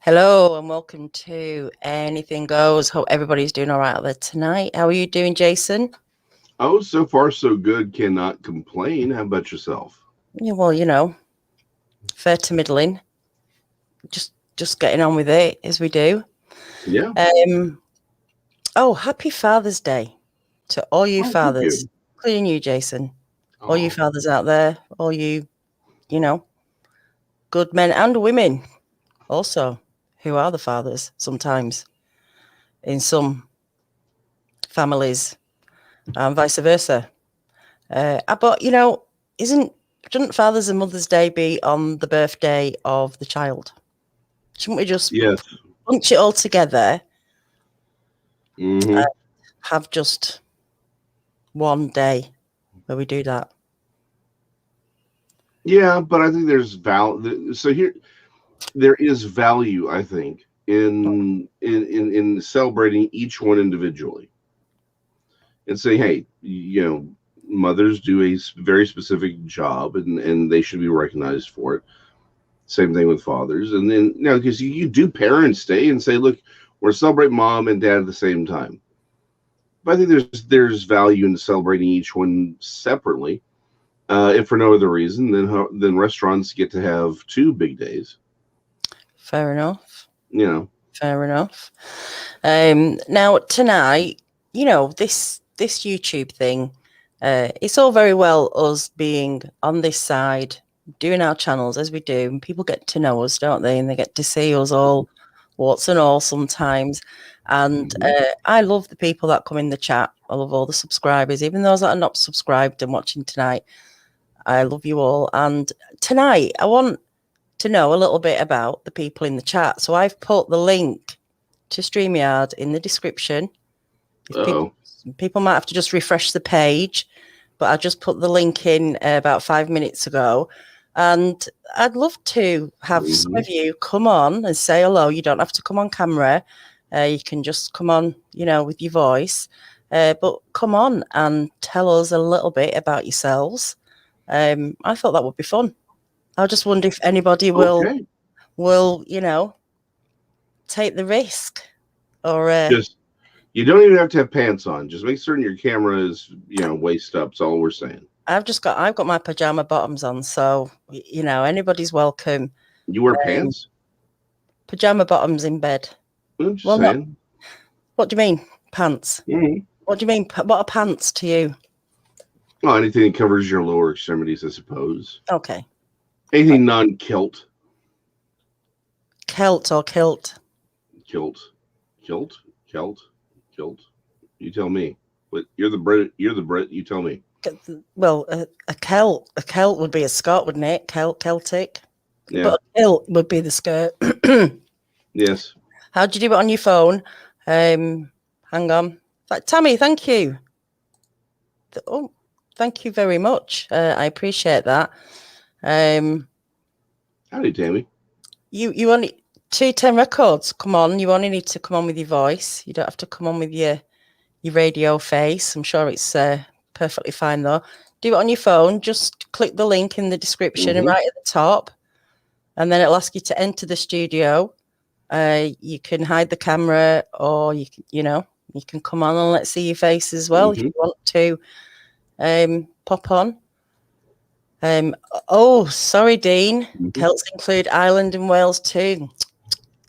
Hello and welcome to Anything Goes. Hope everybody's doing all right out there tonight. How are you doing, Jason? Oh, so far so good. Cannot complain. How about yourself? Yeah, well, fair to middling. Just getting on with it as we do. Yeah. Happy Father's Day to all you Oh, thank fathers, you. including you, Jason. All you Oh, fathers out there, all you, good men and women also, who are the fathers sometimes in some families and vice versa. But shouldn't Father's and Mother's Day be on the birthday of the child? Shouldn't we just yes. bunch it all together Mm-hmm. and have just one day where we do that? Yeah, but I think there's So here, there is value. I think in celebrating each one individually and saying, hey, mothers do a very specific job, and they should be recognized for it. Same thing with fathers, and then because you do Parents' Day and say, look, we're celebrating mom and dad at the same time. But I think there's value in celebrating each one separately. If for no other reason, then restaurants get to have two big days. Fair enough. You know. Fair enough. Now tonight, this YouTube thing. It's all very well us being on this side, doing our channels as we do, and people get to know us, don't they? And they get to see us all, warts and all sometimes. And I love the people that come in the chat. I love all the subscribers, even those that are not subscribed and watching tonight. I love you all. And tonight, I want to know a little bit about the people in the chat. So I've put the link to StreamYard in the description. People might have to just refresh the page, but I just put the link in about 5 minutes ago. And I'd love to have some of you come on and say hello. You don't have to come on camera. You can just come on, with your voice. But come on and tell us a little bit about yourselves. I thought that would be fun. I just wonder if anybody will, take the risk or just you don't even have to have pants on. Just make certain your camera is waist up. That's all we're saying. I've got my pajama bottoms on, so anybody's welcome. You wear pants? Pajama bottoms in bed. I'm just saying. What do you mean pants? Mm-hmm. What do you mean? What are pants to you? Oh, anything that covers your lower extremities, I suppose. Okay. Anything non-kilt. Kilt or kilt? Kilt. You tell me. But you're the Brit. You tell me. Well, a kilt would be a skirt, wouldn't it? Celtic. Yeah. But a kilt would be the skirt. Yes. How'd you do it on your phone? Hang on. Tammy, thank you. Oh, thank you very much. I appreciate that. Howdy, Tammy. You only 210 records. Come on, you only need to come on with your voice. You don't have to come on with your radio face. I'm sure it's perfectly fine though. Do it on your phone. Just click the link in the description and right at the top, and then it'll ask you to enter the studio. You can hide the camera, or you can come on and let's see your face as well if you want to pop on. Sorry, Dean. Celts include Ireland and Wales too.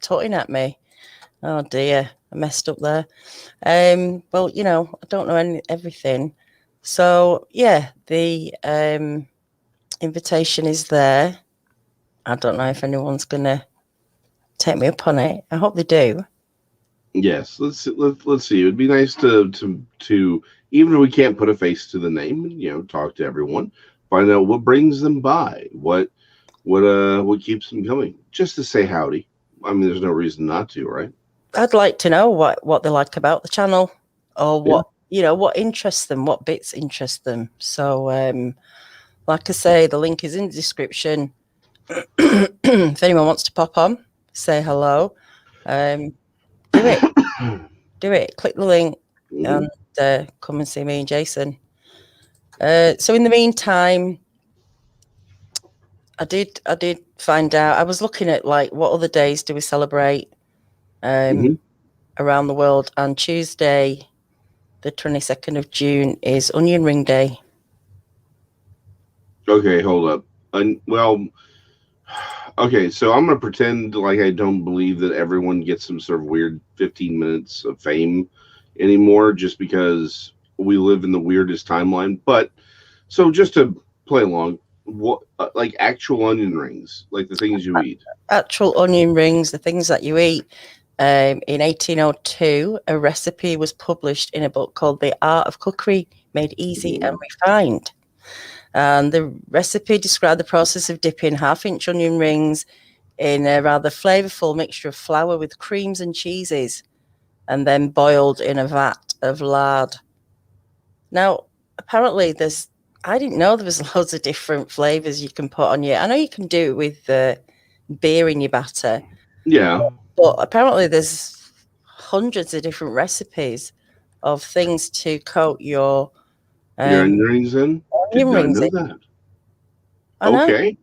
Tutting at me. Oh dear, I messed up there. Well, I don't know everything. So yeah, the invitation is there. I don't know if anyone's gonna take me up on it. I hope they do. Yes, let's see. It'd be nice to even if we can't put a face to the name, talk to everyone, find out what brings them by, what keeps them coming, just to say howdy. I mean, there's no reason not to, right? I'd like to know what they like about the channel, or what what interests them, what bits interest them. So, like I say, the link is in the description. If anyone wants to pop on, say hello. Do it. Do it. Click the link and come and see me and Jason. So in the meantime, I did find out. I was looking at like what other days do we celebrate Mhm. around the world, and Tuesday, the 22nd of June, is Onion Ring Day. Okay, hold up. Well, okay, so I'm gonna pretend like I don't believe that everyone gets some sort of weird 15 minutes of fame anymore, just because we live in the weirdest timeline. But so just to play along, what like actual onion rings, like the things you eat? Actual onion rings, the things that you eat. In 1802, a recipe was published in a book called The Art of Cookery, Made Easy and Refined. And the recipe described the process of dipping half-inch onion rings in a rather flavorful mixture of flour with creams and cheeses, and then boiled in a vat of lard. Now, apparently, I didn't know there was loads of different flavors you can put on your. I know you can do it with beer in your batter, Yeah, but apparently there's hundreds of different recipes of things to coat your your onion um, rings in? Did onion not rings know in. that. I know. Okay,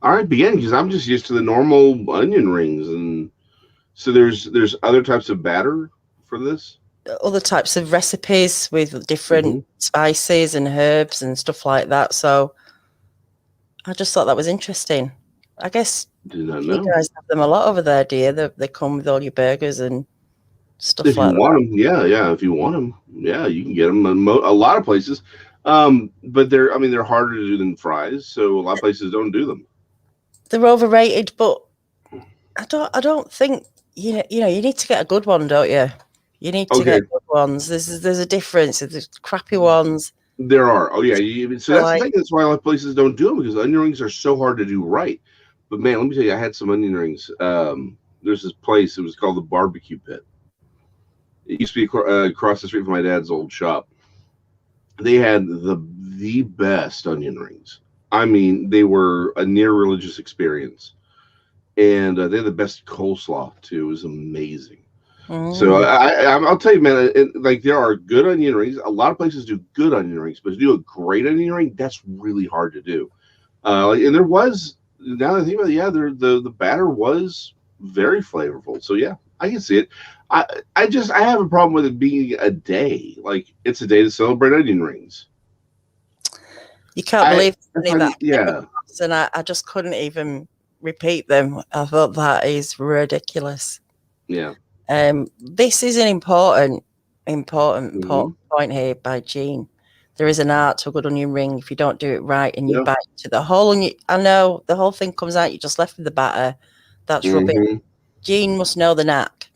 all right, begin because I'm just used to the normal onion rings, and so there's other types of batter for this. Other types of recipes with different Hmm. spices and herbs and stuff like that. So I just thought that was interesting. I guess Did not you know. guys have them a lot over there, do you? They come with all your burgers and stuff If you like want that. them, yeah, yeah. If you want them, yeah, you can get them in a lot of places. But I mean, they're harder to do than fries, so a lot of places don't do them. They're overrated, but I don't think you need to get a good one, don't you? You need to Okay, get good ones. There's a difference. There's crappy ones. there are. Oh yeah, so I that's the like thing. That's why a lot of places don't do them because onion rings are so hard to do right. But man, let me tell you, I had some onion rings. There's this place. It was called the Barbecue Pit. It used to be across the street from my dad's old shop. They had the best onion rings. I mean, they were a near religious experience, and they had the best coleslaw too. It was amazing. So mm, I'll tell you, man. Like there are good onion rings. A lot of places do good onion rings, but to do a great onion ring, that's really hard to do. And there was now that I think about it, yeah, the batter was very flavorful. So yeah, I can see it. I I have a problem with it being a day. Like it's a day to celebrate onion rings. you can't I believe how many that yeah, was, and I just couldn't even repeat them. I thought that is ridiculous. yeah. This is an important Hmm. point here by Jean. There is an art to a good onion ring. If you don't do it right and you Yeah. bite to the whole onion, I know the whole thing comes out. You just left with the batter. That's rubbish. Hmm. Jean must know the knack.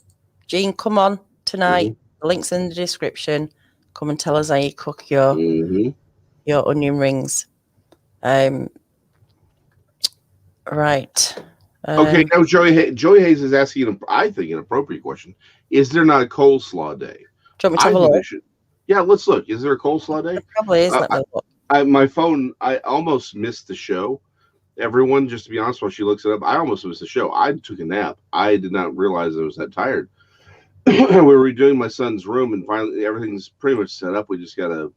Jean, come on tonight. Hmm. The link's in the description. Come and tell us how you cook your Hmm. onion rings. Um, right. Okay, Um, now Joey Hayes is asking, I think, an appropriate question. Is there not a coleslaw day? do you want me to I have a think there look? should. Yeah, let's look. Is there a coleslaw day? There probably is. Uh, Let me look. my phone, I almost missed the show. Everyone, just to be honest, while she looks it up, I almost missed the show. I took a nap. I did not realize I was that tired. We were redoing my son's room, and finally everything's pretty much set up. We just gotta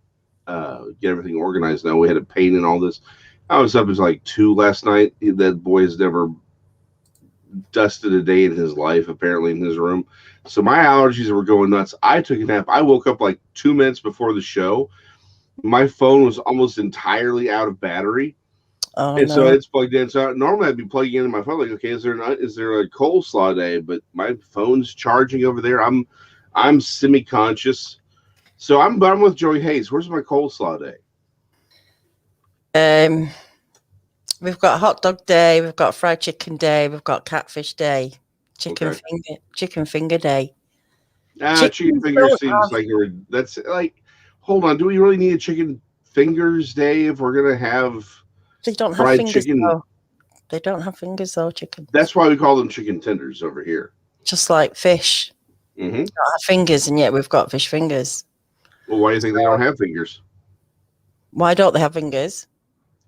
get everything organized now. We had to paint and all this. I was up as like 2 last night. That boy has never dusted a day in his life, apparently, in his room. So my allergies were going nuts. I took a nap. I woke up like 2 minutes before the show. My phone was almost entirely out of battery. Oh And so no. it's plugged in. So normally I'd be plugging in my phone, like, okay, is there a coleslaw day? But my phone's charging over there. I'm semi-conscious. So I'm with Joey Hayes. Where's my coleslaw day? Um, we've got hot dog day, we've got fried chicken day, we've got catfish day, Okay. chicken finger day. Chicken Chickens fingers don't seems have like that's like, hold on. Do we really need a chicken fingers day if we're gonna have they don't have fried fingers chicken? though. They don't have fingers though, chickens. That's why we call them chicken tenders over here. Just like fish. Hmm. Don't have fingers and yet we've got fish fingers. Well, why do you think they don't have fingers? Why don't they have fingers?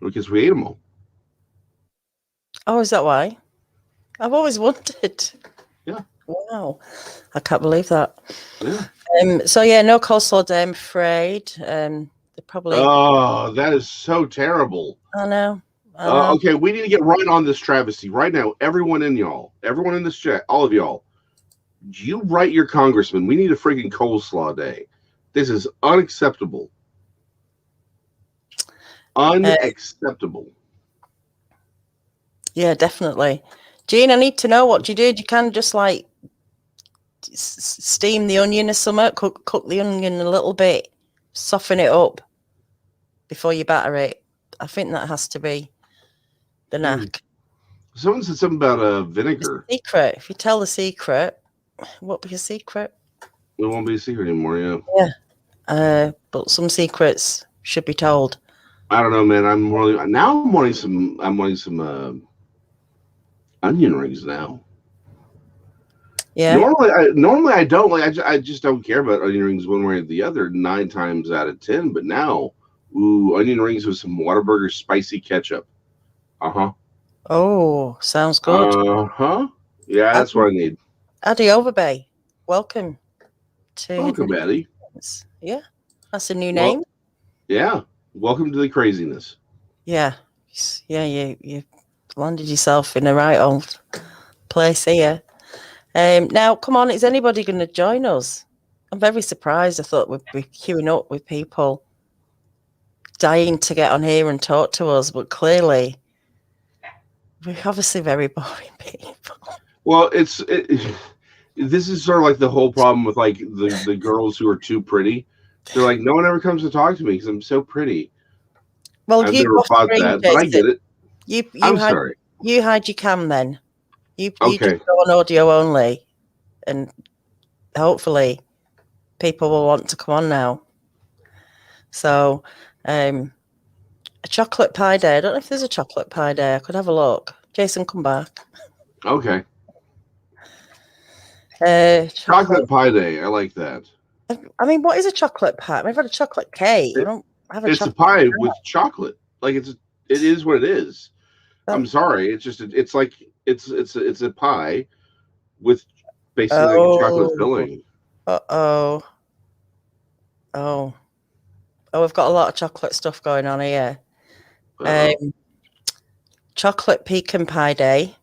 Because we ate them all. Oh, is that why? I've always wondered. Yeah. Wow. I can't believe that. Yeah. So yeah, no coleslaw day, I'm afraid. They probably Oh, that is so terrible. I know. Okay, we need to get right on this travesty right now. Everyone in this chat, all of y'all, you write your congressman. We need a freaking coleslaw day. This is unacceptable. Unacceptable. Yeah, definitely. Gene, I need to know what you did. You can just like steam the onion or something, cook the onion a little bit, soften it up before you batter it. I think that has to be the knack. Someone said something about vinegar. The secret. If you tell the secret, what will be a secret? It won't be a secret anymore, yeah. Yeah. But some secrets should be told. I don't know, man. I'm wanting some onion rings now. Yeah. Normally I don't like. I just don't care about onion rings one way or the other 9 times out of 10. But now, onion rings with some Whataburger spicy ketchup. Oh, sounds good. Yeah, that's what I need. Addy Overbay, welcome to. Welcome, Addy. Yeah, that's a new name. Yeah, welcome to the craziness. Yeah. You landed yourself in the right old place here. Now, come on, is anybody going to join us? I'm very surprised. I thought we'd be queuing up with people dying to get on here and talk to us, but clearly we're obviously very boring people. Well, this is sort of like the whole problem with like the girls who are too pretty. They're like, no one ever comes to talk to me because I'm so pretty. Well, I've never thought that, but I get it. I'm sorry. You hide your cam then. You okay. just go on audio only, and hopefully people will want to come on now. So, a chocolate pie day. I don't know if there's a chocolate pie day. I could have a look. Jason, come back. Okay. Chocolate pie day. I like that. I mean, what is a chocolate pie? I've had a chocolate cake. I don't have a It's chocolate a pie with chocolate. Like it is what it is. Oh. I'm sorry. It's just it's a pie with basically like a chocolate filling. Oh, we've got a lot of chocolate stuff going on here. Chocolate pecan pie day.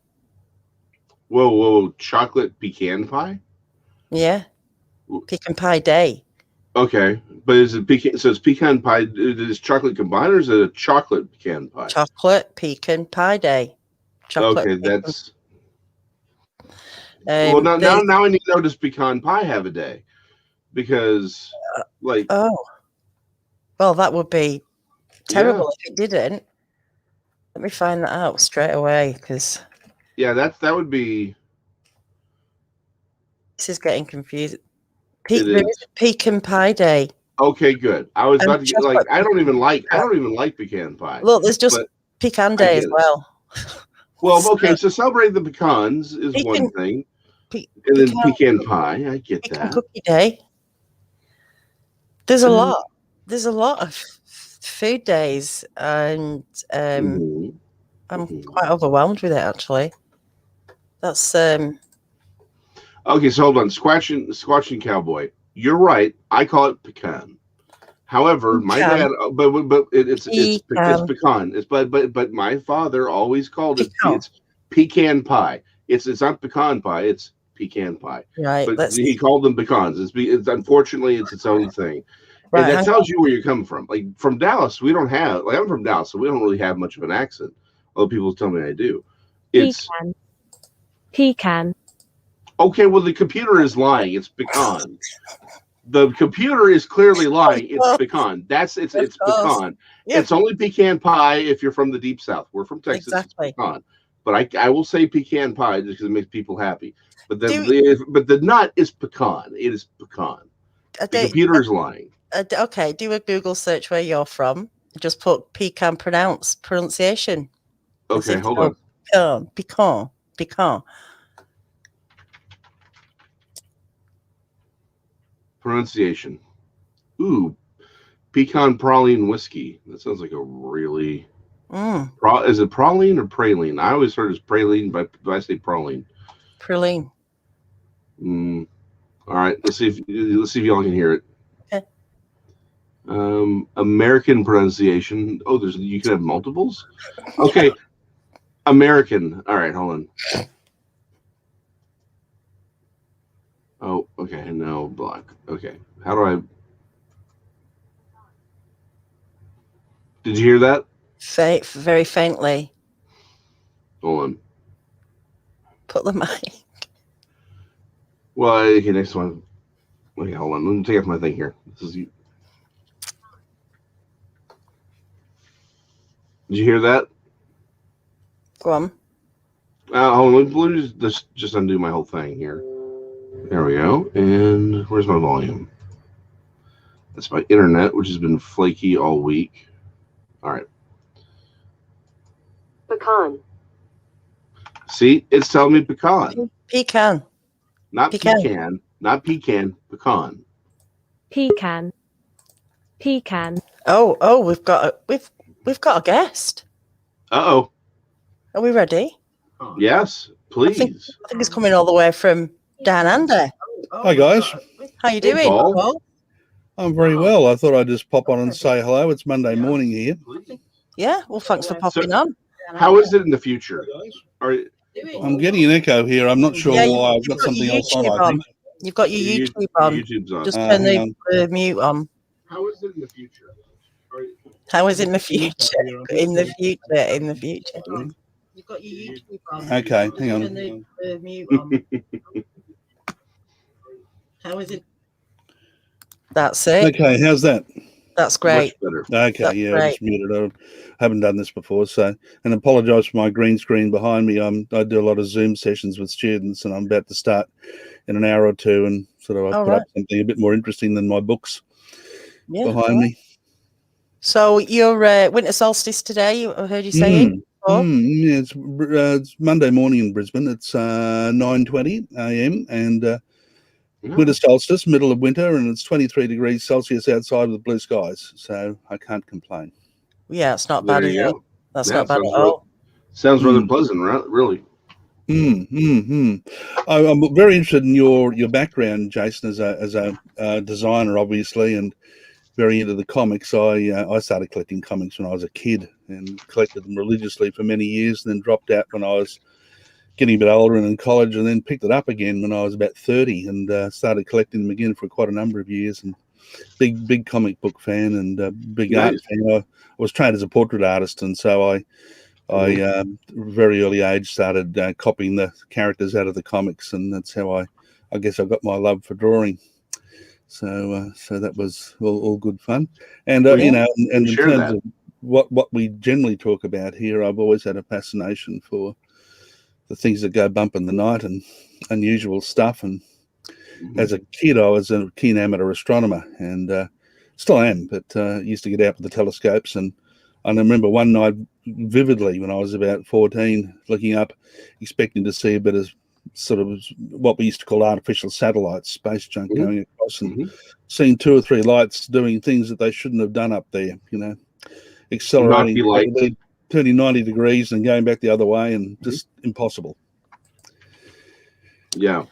Whoa! Chocolate pecan pie? Yeah, pecan pie day. Okay, but is it pecan? So it's pecan pie. Is chocolate combined, or is it a chocolate pecan pie? Chocolate pecan pie day. Okay, that's. Well, now I need to know, does pecan pie have a day? Because, like. Oh. Well, that would be terrible if it didn't. Let me find that out straight away, because. Yeah, that would be. This is getting confused. Pecan pie day. Okay, good. I was about to get like I don't even like pecan pie. Look, there's just pecan day as well. Well, okay, so celebrate the pecans is one thing, and then pecan pie. I get that. Cookie day. There's a lot. There's a lot of food days, and I'm quite overwhelmed with it actually. That's Okay, so hold on. Squatching cowboy. You're right. I call it pecan. However, my dad, but it's pecan. But my father always called it. It's pecan pie. It's not pecan pie. It's pecan pie. Right. But he called them pecans. It's unfortunately it's its own thing. Right, and that tells you where you're coming from. Like from Dallas, we don't have. Like I'm from Dallas, so we don't really have much of an accent. Although people tell me I do. It's pecan. Okay, well the computer is lying. It's pecan. The computer is clearly lying. It's pecan. It's pecan. Yeah. It's only pecan pie if you're from the deep south. We're from Texas. Exactly. It's pecan. But I will say pecan pie just because it makes people happy. But the nut is pecan. It is pecan. The computer is lying. Okay, do a Google search where you're from. Just put pecan pronunciation. Okay, hold on. Pecan. Pronunciation. Ooh, pecan praline whiskey. That sounds like a really. Is it praline or praline? I always heard it's praline, but I say praline. Praline. All right, let's see if y'all can hear it. Okay. American pronunciation. Oh, you can have multiples. Okay, American. All right, hold on. Oh, okay. No, block. Okay. How do I? Did you hear that? Very faintly. Hold on. Put the mic. Well, okay, next one. Okay, hold on. Let me take off my thing here. This is you. Did you hear that? Go on. Hold on. Let me just undo my whole thing here. There we go. And where's my volume? That's my internet, which has been flaky all week. All right. Pecan. See, it's telling me pecan. Pecan. Not Pecan. pecan. Not pecan. Pecan. Pecan. Pecan. Oh, we've got a guest. Uh-oh. Are we ready? Yes, please. I think it's coming all the way from down under. Hi guys, How you doing, Paul. Paul? I'm very well. I thought I'd just pop on and say hello. It's Monday morning here. Yeah, well, thanks for popping on. How is it in the future? I'm getting an echo here. I'm not sure why. I've got something your else on, YouTube I think. You've got your YouTube on. YouTube's on. Just hang turn the mute on. How is it in the future? How is it in the future? In the future. In the future. You've got your YouTube on. Okay, hang on. Turn the mute on. How is it? That's it. Okay, how's that? That's great. Much better. Okay, That's yeah, great. I just muted it. I haven't done this before, so and apologise for my green screen behind me. I do a lot of Zoom sessions with students, and I'm about to start in an hour or two, and sort of I put up something a bit more interesting than my books behind me. So you're winter solstice today. I heard you saying. Yeah, it's Monday morning in Brisbane. It's 9:20 a.m. and winter solstice, middle of winter, and it's 23 degrees Celsius outside with blue skies. So I can't complain. Yeah, it's not bad. That's not bad at all. Sounds rather pleasant, right? Really. I'm very interested in your background, Jason, as a designer, obviously, and very into the comics. I started collecting comics when I was a kid and collected them religiously for many years, and then dropped out when I was getting a bit older and in college, and then picked it up again when I was about 30 and started collecting them again for quite a number of years. And big comic book fan and big art fan. I was trained as a portrait artist, and so I very early age started copying the characters out of the comics, and that's how I guess I got my love for drawing. So that was all good fun. And you know, and in terms of what we generally talk about here, I've always had a fascination for the things that go bump in the night and unusual stuff. And as a kid, I was a keen amateur astronomer, and still am, but used to get out with the telescopes. And I remember one night vividly when I was about 14, looking up, expecting to see a bit of sort of what we used to call artificial satellites, space junk going across, and seeing 2 or 3 lights doing things that they shouldn't have done up there, you know, accelerating, turning 90 degrees and going back the other way, and just impossible. Yeah.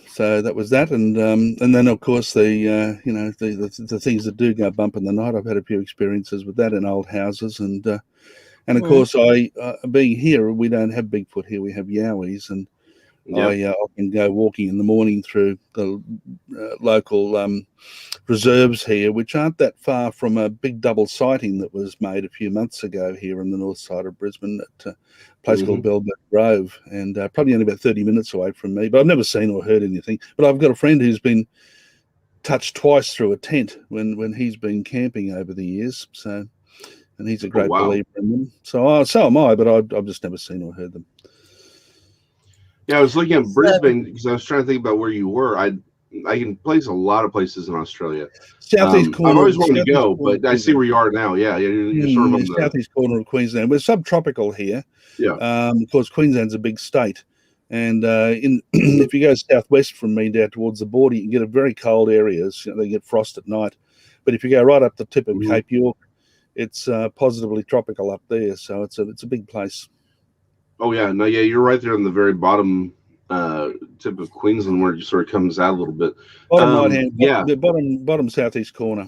So that was that, and then of course the you know, the things that do go bump in the night. I've had a few experiences with that in old houses, and of course I being here, we don't have Bigfoot here. We have Yowies, and I often go walking in the morning through the local reserves here, which aren't that far from a big double sighting that was made a few months ago here on the north side of Brisbane at a place called Belbert Grove, and probably only about 30 minutes away from me. But I've never seen or heard anything. But I've got a friend who's been touched twice through a tent when he's been camping over the years. So, and he's a great believer in them. So am I, but I've just never seen or heard them. Yeah, I was looking at Brisbane because I was trying to think about where you were. I can place a lot of places in Australia. Southeast corner. I've always wanted to go, but I see where you are now. Yeah, you're sort of on the southeast corner of Queensland. We're subtropical here. Yeah. Of course, Queensland's a big state, and if you go southwest from me down towards the border, you can get a very cold areas. You know, they get frost at night. But if you go right up the tip of Cape York, it's positively tropical up there. So it's a big place. Oh yeah, no, yeah, you're right there on the very bottom tip of Queensland, where it just sort of comes out a little bit. Bottom right hand, the bottom southeast corner.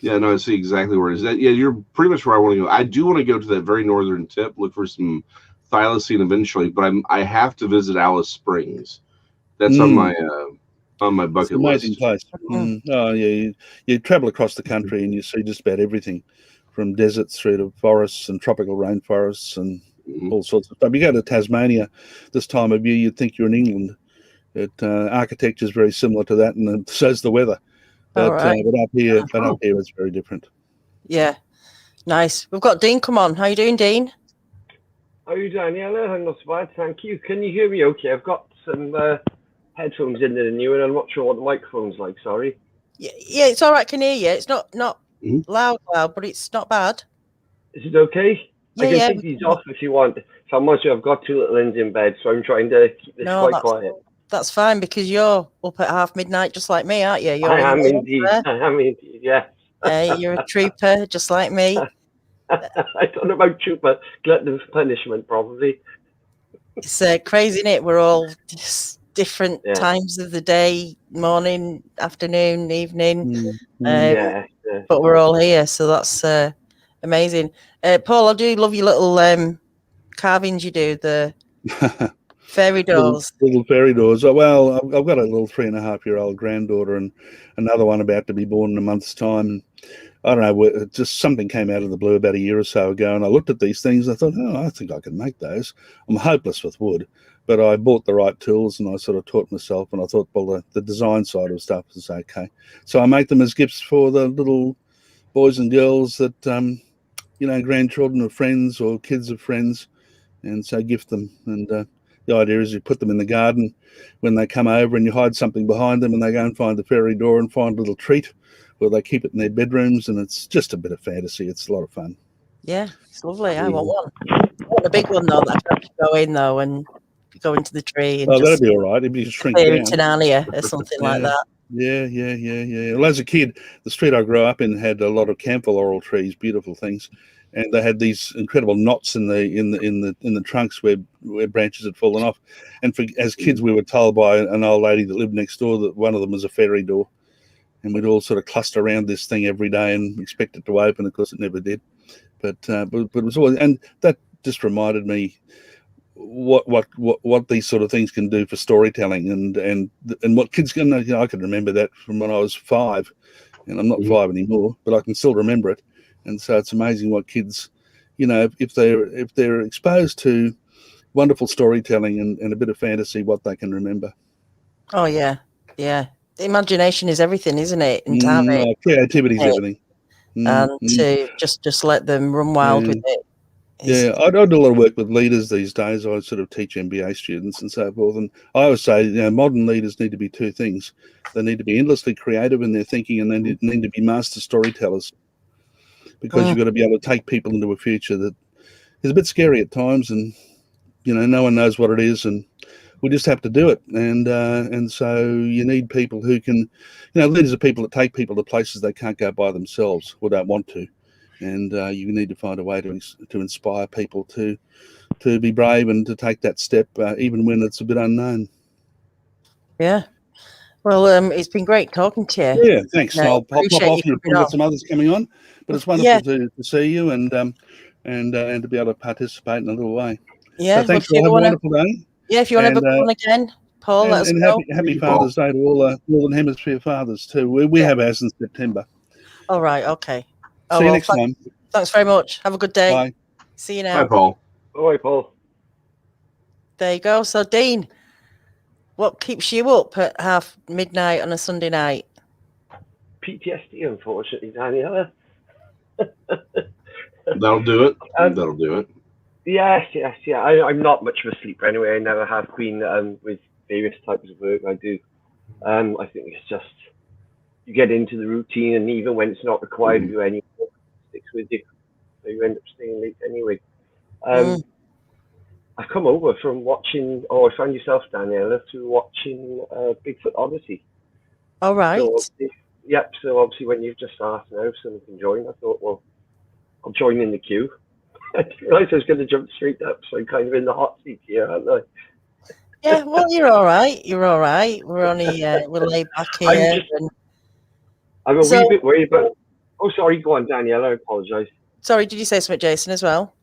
Yeah, no, I see exactly where it is. Yeah, you're pretty much where I want to go. I do want to go to that very northern tip, look for some thylacine eventually, but I have to visit Alice Springs. That's on my It's an bucket amazing list. place. Mm. Oh yeah, you travel across the country and you see just about everything, from deserts through to forests and tropical rainforests and Mhm. all sorts of stuff. You go to Tasmania this time of year, you'd think you're in England. Architecture is very similar to that, and so's the weather. All But right. but up here it's very different. Yeah. Nice. We've got Dean. Come on. How you doing, Dean? How are you, Daniela? I'm not so bad, thank you. Can you hear me okay? I've got some headphones in that are new, and I'm not sure what the microphone's like, sorry. Yeah, it's all right. Can hear you. It's not Mhm. loud, but it's not bad. Is it okay? Yeah, I can yeah. take these off if you want. So I'm not sure, I've got two little ends in bed, so I'm trying to keep this No, quite quiet. that's fine because you're up at half midnight just like me, aren't you? You're I am in indeed. I am indeed, yes. You're a trooper just like me. I don't know about trooper, glutton for punishment, probably. It's crazy, isn't it? We're all just different Yeah. times of the day, morning, afternoon, evening, Yeah. but we're all here, so that's amazing. Paul, I do love your little carvings you do, the fairy doors. Little fairy doors. Oh, well, I've got a little 3.5-year-old granddaughter and another one about to be born in a month's time. I don't know, just something came out of the blue about a year or so ago, and I looked at these things and I thought, oh, I think I can make those. I'm hopeless with wood, but I bought the right tools and I sort of taught myself, and I thought, well, the design side of stuff is okay. So I make them as gifts for the little boys and girls that, grandchildren of friends or kids of friends, and so gift them. And the idea is you put them in the garden when they come over, and you hide something behind them, and they go and find the fairy door and find a little treat, or they keep it in their bedrooms, and it's just a bit of fantasy. It's a lot of fun. Yeah, it's lovely. I want one. I want a big one though that I can actually go in though and go into the tree and Oh, just that'd be all right if you shrink fairy down. Narnia or something like that. Yeah. Well, as a kid, the street I grew up in had a lot of camphor laurel trees, beautiful things, and they had these incredible knots in the trunks where branches had fallen off. And as kids, we were told by an old lady that lived next door that one of them was a fairy door, and we'd all sort of cluster around this thing every day and expect it to open. Of course, it never did. But it was always, and that just reminded me what these sort of things can do for storytelling, and what kids can. I can remember that from when I was 5, and I'm not 5 anymore, but I can still remember it. And so it's amazing what kids, if they're exposed to wonderful storytelling and a bit of fantasy, what they can remember. Oh yeah. The imagination is everything, isn't it? And to have it, creativity is everything. and to just let them run wild with it. Yeah, I do a lot of work with leaders these days. I sort of teach MBA students and so forth. And I always say, modern leaders need to be two things. They need to be endlessly creative in their thinking, and they need to be master storytellers, because you've got to be able to take people into a future that is a bit scary at times, and, no one knows what it is, and we just have to do it. And so you need people who can, leaders are people that take people to places they can't go by themselves or don't want to. And you need to find a way to inspire people to be brave and to take that step, even when it's a bit unknown. Yeah. Well, it's been great talking to you. Yeah, thanks. I'll pop off. You've probably got some others coming on, but it's wonderful to see you and to be able to participate in a little way. Yeah. So thanks. Have a wonderful day. Yeah, if you want to have a on again, Paul, let us know. Happy Father's Day to all Northern Hemisphere fathers too. We have ours in September. All right. Okay. See you next time. Thanks very much. Have a good day. Bye. See you now. Bye, Paul. Bye, Paul. There you go. So, Dean, what keeps you up at half midnight on a Sunday night? PTSD, unfortunately, Daniela. That'll do it. That'll do it. Yes. I'm not much of a sleeper anyway. I never have been with various types of work I do. I think it's just you get into the routine, and even when it's not required of you anymore, it sticks with you. So you end up staying late anyway. I've come over from watching, I found yourself, Daniela, through watching BIGFOOT ODYSSEY. All right. So obviously when you've just asked now if someone can join, I thought, well, I'll join in the queue. I didn't realise I was going to jump straight up, so I'm kind of in the hot seat here, aren't I? Yeah, well, you're all right. You're all right. We're only we're laid back here. I'm a wee bit worried about. Oh, sorry. Go on, Danielle. I apologise. Sorry, did you say something, Jason, as well?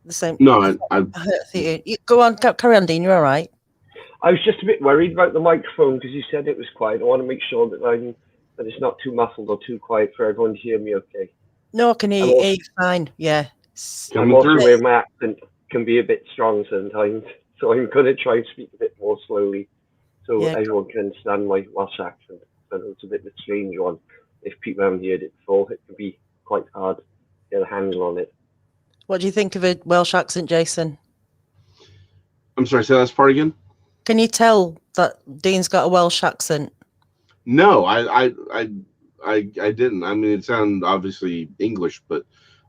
The same. No, I Go on, carry on, Dean. You're all right. I was just a bit worried about the microphone because you said it was quiet. I want to make sure that it's not too muffled or too quiet for everyone to hear me okay. No, I can hear you fine. Yeah. I'm coming also through. aware my accent can be a bit strong sometimes, so I'm going to try and speak a bit more slowly so Yeah. everyone can understand my Welsh accent. But it's a bit of a strange one. If people haven't heard it before, it can be quite hard to get a handle on it. What do you think of a Welsh accent, Jason? I'm sorry, say that part again. Can you tell that Dean's got a Welsh accent? No, I didn't. I mean, it sounded obviously English, but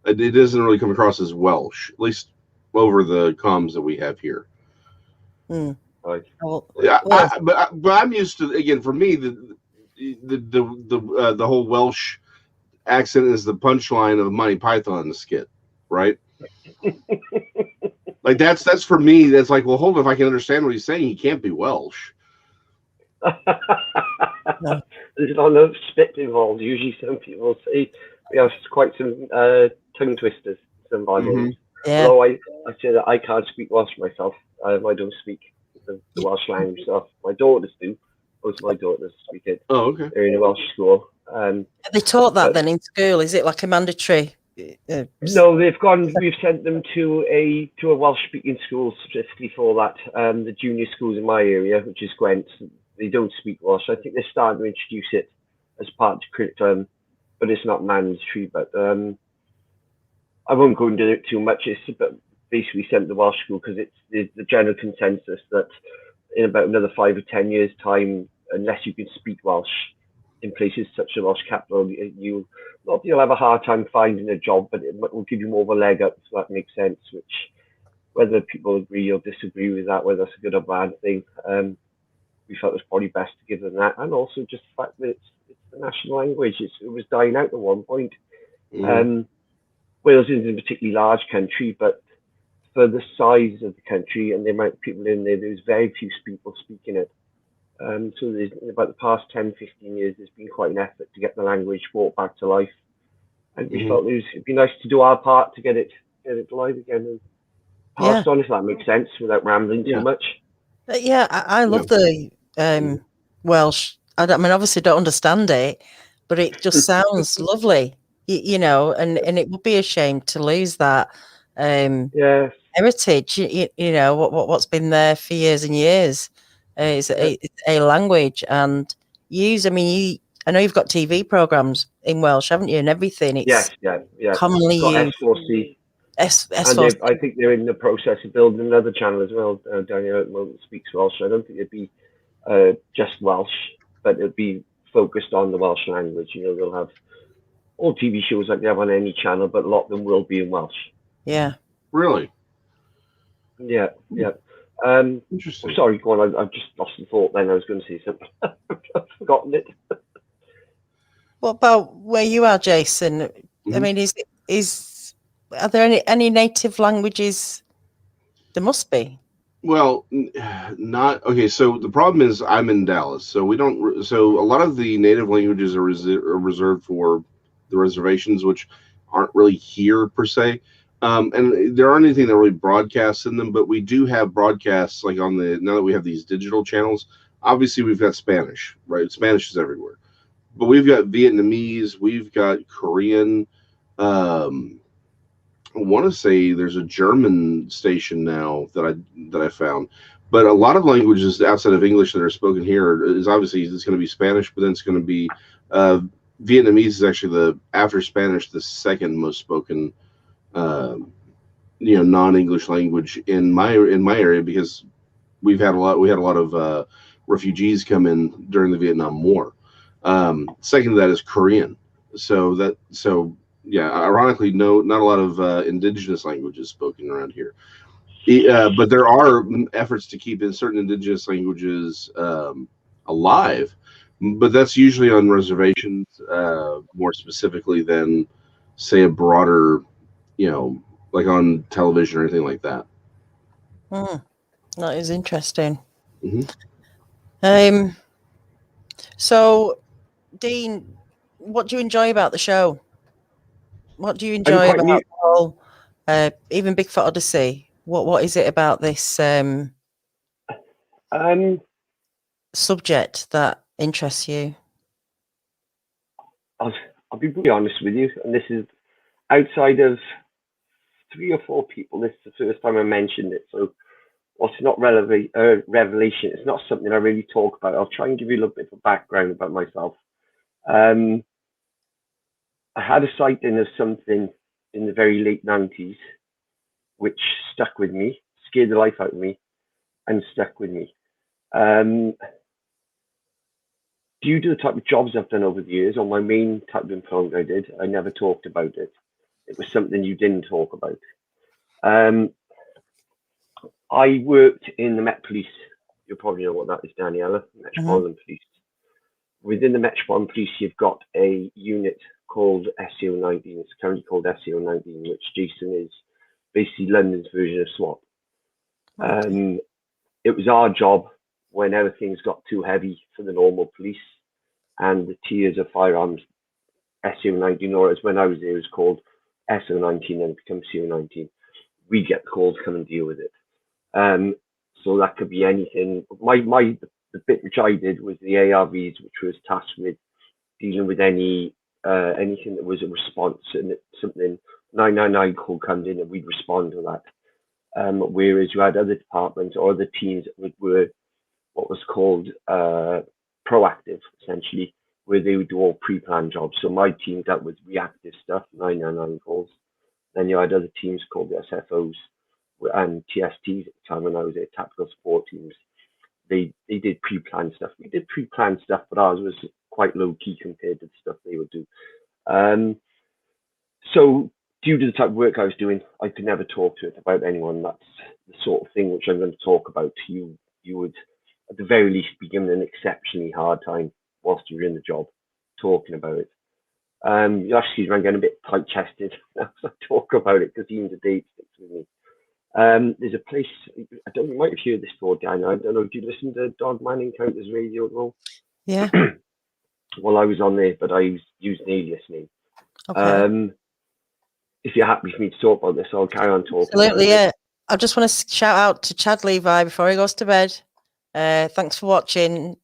it doesn't really come across as Welsh, at least over the comms that we have here. Hmm. Right. Well, Yeah, well, but I'm used to, again, for me the whole Welsh accent is the punchline of Monty Python the skit, right? Like that's for me. That's like, well, hold on, if I can understand what he's saying, he can't be Welsh. No. There's not enough spit involved. Usually, some people say we have quite some tongue twisters. Some volumes. yeah. Although I say that I can't speak Welsh myself. I don't speak the Welsh language stuff. My daughters do. Both of my daughters speak it. Oh, okay. They're in a Welsh school. They taught that then in school. Is it like a mandatory? No, we've sent them to a Welsh speaking school specifically for that. The junior schools in my area, which is Gwent, they don't speak Welsh. I think they're starting to introduce it as part of the curriculum, but it's not mandatory. But I won't go into it too much. It's but basically sent to the Welsh school because it's the general consensus that in about another 5 or 10 years' time, unless you can speak Welsh in places such as Welsh capital, you'll have a hard time finding a job, but it will give you more of a leg up, so that makes sense, which whether people agree or disagree with that, whether that's a good or bad thing, we felt it was probably best to give them that. And also just the fact that it's the national language. It was dying out at one point. Wales isn't a particularly large country, but for the size of the country and the amount of people in there, there's very few people speaking it. So there's, in about the past 10, 15 years, there's been quite an effort to get the language brought back to life. And we felt it'd be nice to do our part to get it alive again and passed on, if that makes sense, without rambling too much. Yeah, I love the Welsh. I mean, obviously don't understand it, but it just sounds lovely, you know, and it would be a shame to lose that heritage, you know, what's been there for years and years. It's a language and I mean, I know you've got TV programs in Welsh, haven't you, and everything. It's commonly used. S4C. S4C. I think they're in the process of building another channel as well. Daniel at the moment speaks Welsh. I don't think it'd be just Welsh, but it'd be focused on the Welsh language. You know, they'll have all TV shows like they have on any channel, but a lot of them will be in Welsh. Yeah. Really? Yeah. Interesting. Sorry, go on. I've just lost the thought then. I was going to say something. I've forgotten it. What about where you are, Jason? I mean, are there any native languages? There must be. Well, not okay. So the problem is, I'm in Dallas, so we don't. So a lot of the native languages are reserved for the reservations, which aren't really here per se. And there aren't anything that really broadcasts in them, but we do have broadcasts like now that we have these digital channels. Obviously, we've got Spanish, right? Spanish is everywhere, but we've got Vietnamese, we've got Korean. I want to say there's a German station now that I found, but a lot of languages outside of English that are spoken here is obviously it's going to be Spanish, but then it's going to be Vietnamese is actually after Spanish the second most spoken non-English language in my area because we had a lot of refugees come in during the Vietnam War. Second to that is Korean. Yeah, ironically, not a lot of indigenous languages spoken around here. But there are efforts to keep in certain indigenous languages alive, but that's usually on reservations, more specifically than, say, a broader, like on television or anything like that. That is interesting. Mm-hmm. So, Dean, what do you enjoy about the show? What do you I'm enjoy quite about new. the whole, even Bigfoot Odyssey? What is it about this subject that interests you? I'll be really honest with you, and this is outside of 3 or 4 people. This is the first time I mentioned it, so whilst it's not revelation, it's not something I really talk about. I'll try and give you a little bit of background about myself. I had a sighting of something in the very late 90s, which stuck with me, scared the life out of me, and stuck with me. Due to the type of jobs I've done over the years, on my main type of employment I did, I never talked about it. It was something you didn't talk about. I worked in the Met Police. You'll probably know what that is, Daniela, Metropolitan Police. Within the Metropolitan Police, you've got a unit called SEO-19. It's currently called SEO-19, which, Jason, is basically London's version of SWAT. It was our job whenever things got too heavy for the normal police and the tiers of firearms, SEO-19, or as when I was there, it was called SO-19 and it becomes CO-19. We get the call to come and deal with it. So that could be anything. The bit which I did was the ARVs, which was tasked with dealing with anything that was a response, and something 999 call comes in and we'd respond to that. Whereas you had other departments or other teams that were what was called proactive, essentially, where they would do all pre-planned jobs. So my team dealt with reactive stuff, 999 calls. Then you had other teams called the SFOs and TSTs at the time when I was at tactical support teams. They did pre-planned stuff. We did pre-planned stuff, but ours was quite low-key compared to the stuff they would do. So due to the type of work I was doing, I could never talk to it about anyone. That's the sort of thing which I'm going to talk about to you. You would, at the very least, be given an exceptionally hard time whilst you're in the job talking about it. You actually I'm getting a bit tight-chested as I talk about it because even the date sticks with me. There's a place, I don't know, you might have heard this before, Dan. I don't know, do you listen to Dogman Encounters Radio at all? Yeah. Well, I was on there, but I used an alias name. Okay. If you're happy for me to talk about this, I'll carry on talking. Absolutely, yeah. I just want to shout out to Chad Levi before he goes to bed. Thanks for watching.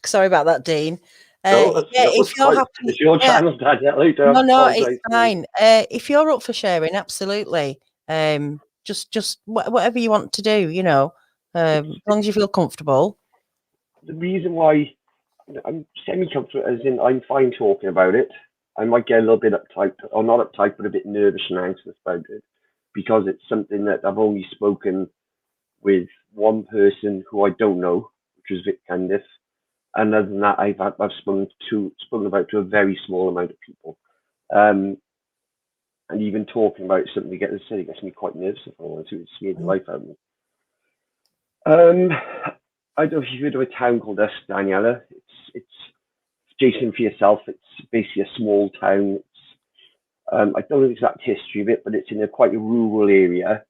Sorry about that, Dean. If you're happy, it's your channel, Dad. No, it's fine. If you're up for sharing, absolutely. Just whatever you want to do, you know, as long as you feel comfortable. The reason why I'm semi-comfortable, as in I'm fine talking about it. I might get a little bit uptight, or not uptight, but a bit nervous and anxious about it, because it's something that I've only spoken with one person who I don't know, which was Vic Candice. And other than that, I've spoken about to a very small amount of people. And even talking about something it gets me quite nervous if I want to. It scared the life out of me. I don't know if you've heard of a town called ODYSSEY, Daniela. It's Jason for yourself. It's basically a small town. I don't know the exact history of it, but it's in quite a rural area.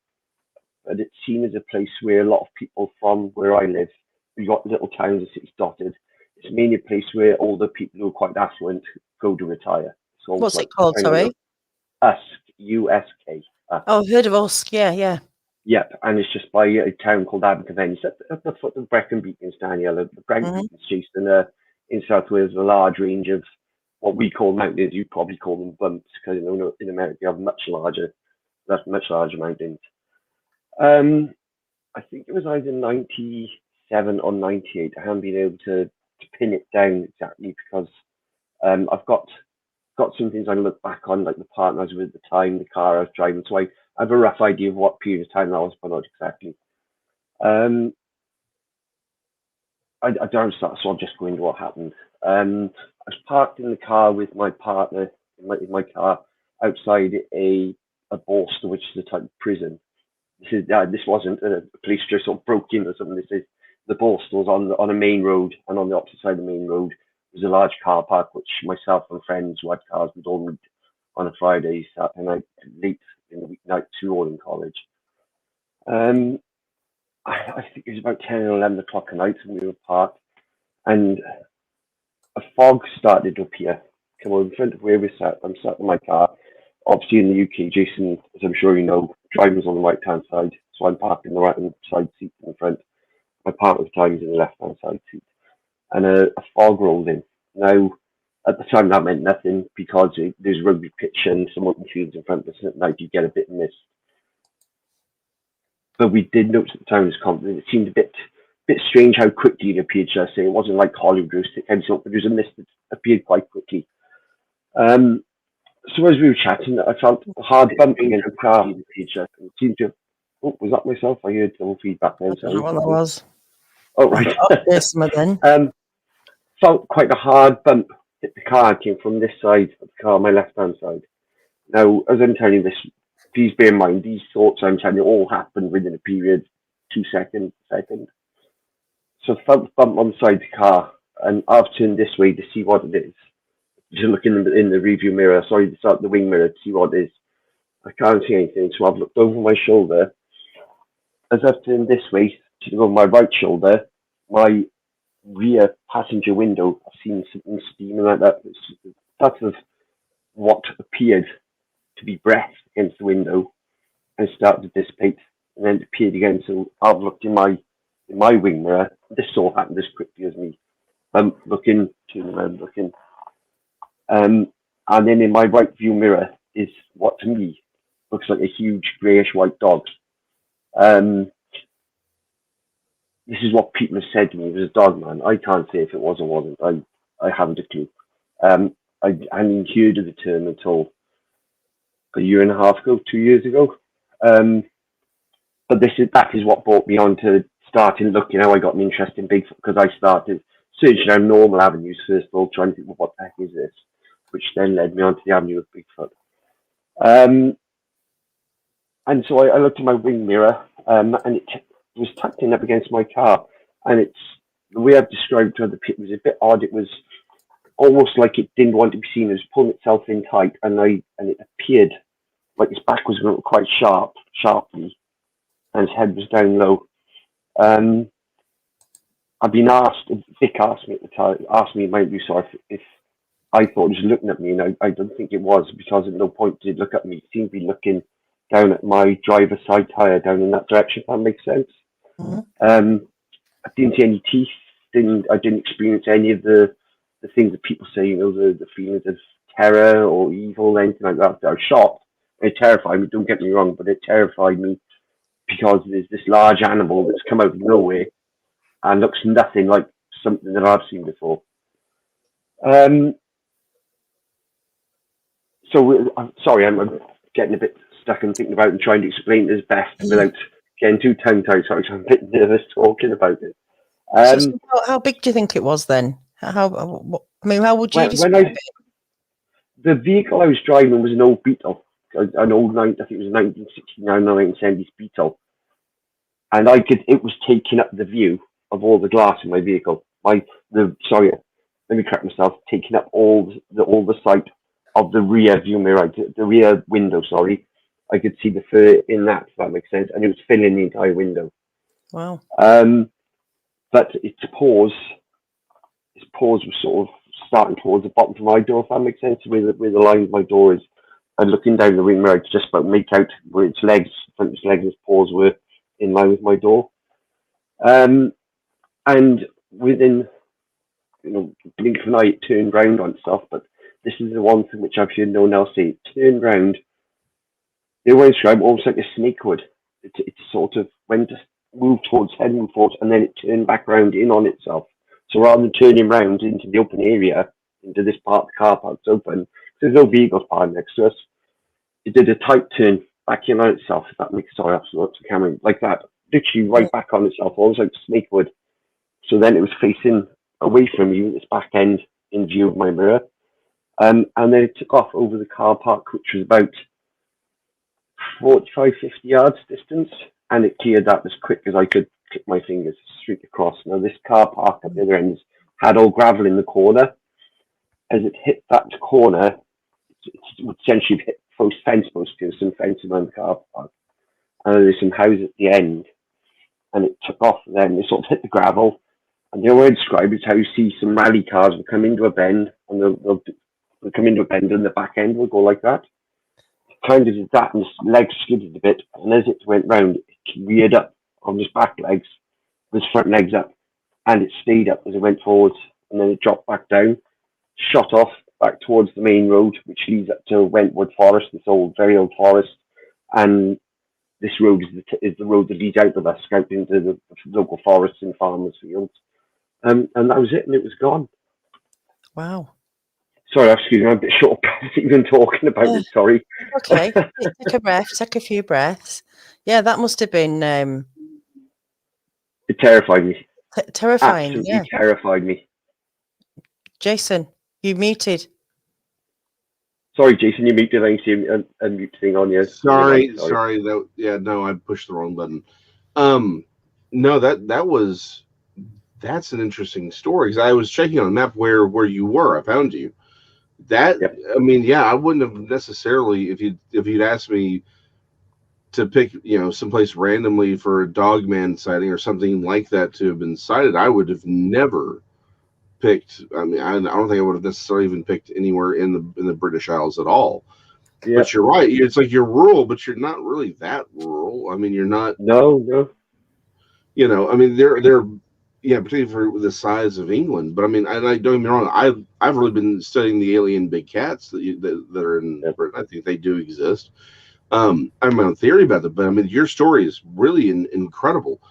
But it's seen as a place where a lot of people from where I live, we've got little towns and cities dotted. It's mainly a place where all the people who are quite affluent go to retire. So what's it called? Sorry, Usk, USK. Oh, I've heard of Usk. Yeah. Yep, and it's just by a town called Abergavenny. It's at the foot of Brecon Beacons, Daniela. The Brecon Beacons, Jason, in South Wales, a large range of what we call mountains. You probably call them bumps because in America you have much larger mountains. I think it was either 97 or 98. I haven't been able to pin it down exactly because I've got some things I look back on, like the partner I was with at the time, the car I was driving. So I have a rough idea of what period of time that was, but not exactly. I don't start, so I'll just go into what happened. I was parked in the car with my partner in my car outside a Borstal, which is a type of prison. This wasn't a police just sort of broke in or something. This is the Borstal's on a main road, and on the opposite side of the main road was a large car park, which myself and friends who had cars would all meet on a Friday, Saturday night, late in the weeknight, to all in college. I think it was about 10 or 11 o'clock at night when we were parked, and a fog started up here. Come on, in front of where we sat. I'm sat in my car. Obviously, in the UK, Jason, as I'm sure you know, driving's on the right-hand side, so I'm parked in the right-hand side seat in the front. My partner at the time is in the left-hand side seat, and a fog rolled in. Now, at the time, that meant nothing because there's rugby pitch and some open fields in front of us, and at night you get a bit of mist. But we did notice at the time it was confident. It seemed a bit strange how quickly it appeared, shall I say. It wasn't like Hollywood or stick heads up, but there was a mist that appeared quite quickly. So as we were chatting, I felt a hard bumping in the car. It seemed to. Oh, was that myself? I heard some feedback then. I don't know what that was. Oh, right. There's some then. Felt quite a hard bump hit the car. Came from this side of the car, my left-hand side. Now, as I'm telling you this, please bear in mind, these thoughts I'm telling you all happened within a period, 2 seconds, second. So I felt the bump on the side of the car, and I've turned this way to see what it is. Just looking in the rearview mirror, the wing mirror to see what it is. I can't see anything, so I've looked over my shoulder. As I've turned this way to my right shoulder, my rear passenger window, I've seen something steaming like that. That's of what appeared to be breath against the window and started to dissipate, and then it appeared again. So I've looked in my wing mirror. This all happened as quickly as me. I'm looking, turning around, looking. And then in my right view mirror is what to me looks like a huge greyish white dog. This is what people have said to me. It was a dogman. I can't say if it was or wasn't. I haven't a clue. I hadn't heard of the term until a year and a half ago, 2 years ago. But that is what brought me on to starting looking how I got an interest in Bigfoot, because I started searching down normal avenues first of all, trying to think, well, what the heck is this? Which then led me onto the avenue of Bigfoot. And so I looked in my wing mirror, and it was tucked in up against my car. And it's the way I've described to other people was a bit odd. It was almost like it didn't want to be seen. It was pulling itself in tight, and it appeared like its back was going quite sharply, and its head was down low. I've been asked, Vic asked me at the time, in my interview, so if I thought it was looking at me, and I don't think it was, because at no point did it look at me. It seemed to be looking down at my driver's side tyre, down in that direction, if that makes sense. Mm-hmm. I didn't see any teeth. I didn't experience any of the things that people say, the feelings of terror or evil, anything like that. I was shocked. It terrified me, don't get me wrong, but it terrified me because there's this large animal that's come out of nowhere and looks nothing like something that I've seen before. So I'm sorry, I'm getting a bit stuck and thinking about and trying to explain it as best without getting too tongue-tied. Sorry, I'm a bit nervous talking about it. So how big do you think it was then? How would you describe it? The vehicle I was driving was an old Beetle, an old, I think it was a 1969 or 1970s Beetle. And it was taking up the view of all the glass in my vehicle. Let me correct myself, taking up all the sight of the rear view mirror, the rear window, sorry. I could see the fur in that, if that makes sense. And it was filling the entire window. Wow. But its paws were sort of starting towards the bottom of my door, if that makes sense, where the line of my door is. And looking down the wing mirror, I could just about make out where its legs, front of its legs and its paws were in line with my door. And within, blink of an eye, it turned round on itself. But this is the one thing which I've heard no one else say. It turned round. They were described almost like a snake would. It sort of went to move towards head, move forward, and then it turned back round in on itself. So rather than turning round into the open area, into this part of the car park that's open, there's no vehicles parked next to us. It did a tight turn back in on itself, if that makes sense. The camera like that, literally right back on itself, almost like a snake would. So then it was facing away from me with its back end in view of my mirror. And then it took off over the car park, which was about 45, 50 yards distance, and it cleared that as quick as I could click my fingers straight across. Now, this car park at the other end had all gravel in the corner. As it hit that corner, it would essentially hit post fence posts, because some fence around the car park. And there's some houses at the end, and it took off. And then it sort of hit the gravel, And the way I describe it is how you see some rally cars will come into a bend, and they'll come into a bend, and the back end will go like that. Kind of did that, and his legs skidded a bit, and as it went round, it reared up on his back legs, with his front legs up, and it stayed up as it went forwards, and then it dropped back down, shot off back towards the main road, which leads up to Wentwood Forest, this very old forest, and this road is the road that leads out of us, out into the local forests and farmers' fields. And that was it, and it was gone. Wow. Sorry, excuse me, I'm a bit short even talking about it, sorry. Okay, take a breath, take a few breaths. Yeah, that must have been It terrified me. terrifying. Absolutely terrified me. Jason, you muted. Sorry, Jason, you muted. I see a mute thing on you. Sorry. No, I pushed the wrong button. No, that's an interesting story. Because I was checking on a map where you were. I found you. That yep. I mean, yeah, I wouldn't have necessarily if you'd asked me to pick, someplace randomly for a dogman sighting or something like that to have been sighted, I would have never picked. I mean, I don't think I would have necessarily even picked anywhere in the British Isles at all. Yep. But you're right. It's like you're rural, but you're not really that rural. I mean, you're not. No. I mean, they're particularly for the size of England. But I mean, and I don't get me wrong. I've really been studying the alien big cats that are in Britain. I think they do exist. I have my own theory about them, but I mean, your story is really incredible.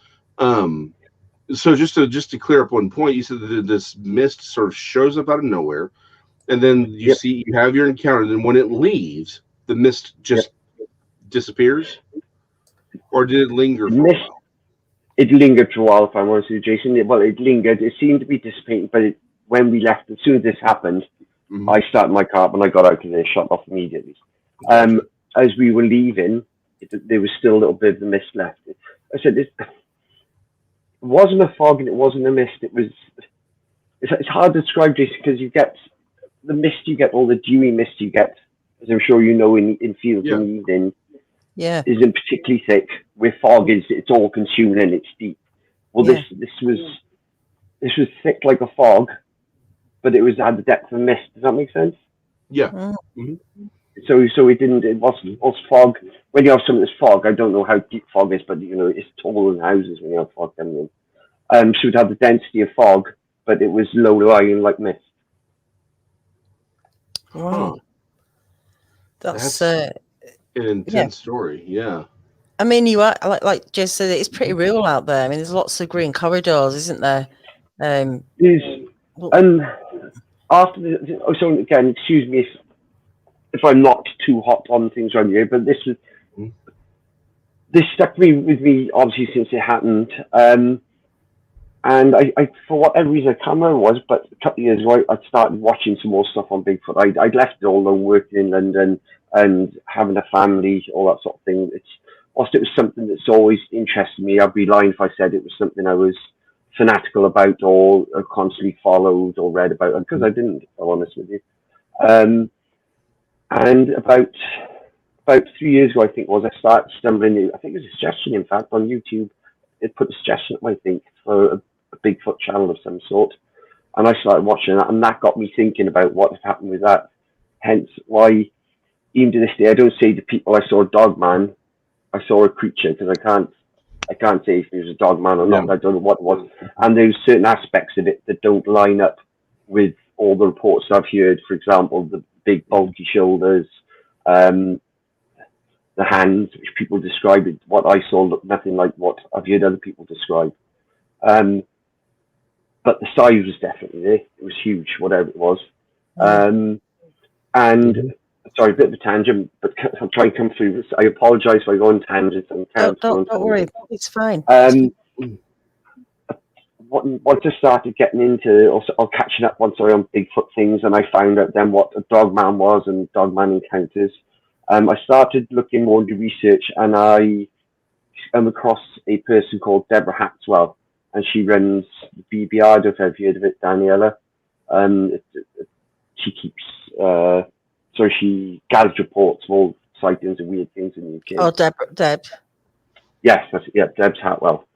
So just to clear up one point, you said that this mist sort of shows up out of nowhere, and then you have your encounter. And then when it leaves, the mist just disappears, or did it linger for a while? It lingered for a while, if I'm honest with you, Jason. Well, it lingered. It seemed to be dissipating, but when we left, as soon as this happened, I started my car when I got out of there, shut off immediately. As we were leaving, there was still a little bit of the mist left. I said, it wasn't a fog and it wasn't a mist. It's hard to describe, Jason, because you get the mist, you get all the dewy mist you get, as I'm sure you know, in fields in the evening. Yeah, isn't particularly thick. With fog, it's all consuming and it's deep. Well, this was thick like a fog, but it had the depth of a mist. Does that make sense? Yeah. Mm-hmm. So it wasn't fog. When you have some of this fog, I don't know how deep fog is, but it's taller than houses when you have fog coming in. So it had the density of fog, but it was low lying like mist. Wow. That's an intense story. Yeah. I mean, you are like Jess said, it's pretty rural out there. I mean, there's lots of green corridors, isn't there? After so again, excuse me if I'm not too hot on things around here, but this stuck with me obviously since it happened. And I for whatever reason, I can't remember what it was, but a couple of years ago, I started watching some more stuff on Bigfoot. I'd left it all alone, working in London and having a family, all that sort of thing. Whilst it was something that's always interested me, I'd be lying if I said it was something I was fanatical about or constantly followed or read about, because I didn't, if I'm honest with you. And about 3 years ago, I think I started stumbling. I think it was a suggestion, in fact, on YouTube. It put a suggestion up, I think, for a Bigfoot channel of some sort. And I started watching that, and that got me thinking about what had happened with that. Hence why, even to this day, I don't say to people I saw a dog man, I saw a creature, because I can't say if it was a dog man or not. I don't know what it was. And there's certain aspects of it that don't line up with all the reports I've heard. For example, the big bulky shoulders, the hands, which people describe it. What I saw looked nothing like what I've heard other people describe. But the size was definitely there. It was huge, whatever it was. Sorry, a bit of a tangent, but I'll try and come through this. I apologise if I go on tangents. Don't worry, it's fine. Once I started getting into or catching up once on Bigfoot things, and I found out then what a dogman was and dogman encounters, I started looking more into research, and I came across a person called Deborah Haxwell, and she runs the BBR. I don't know if you've heard of it, Daniela. She keeps. She gathers reports of all sightings and weird things in the UK. Oh, Deb. Yes, Deb's Hartwell.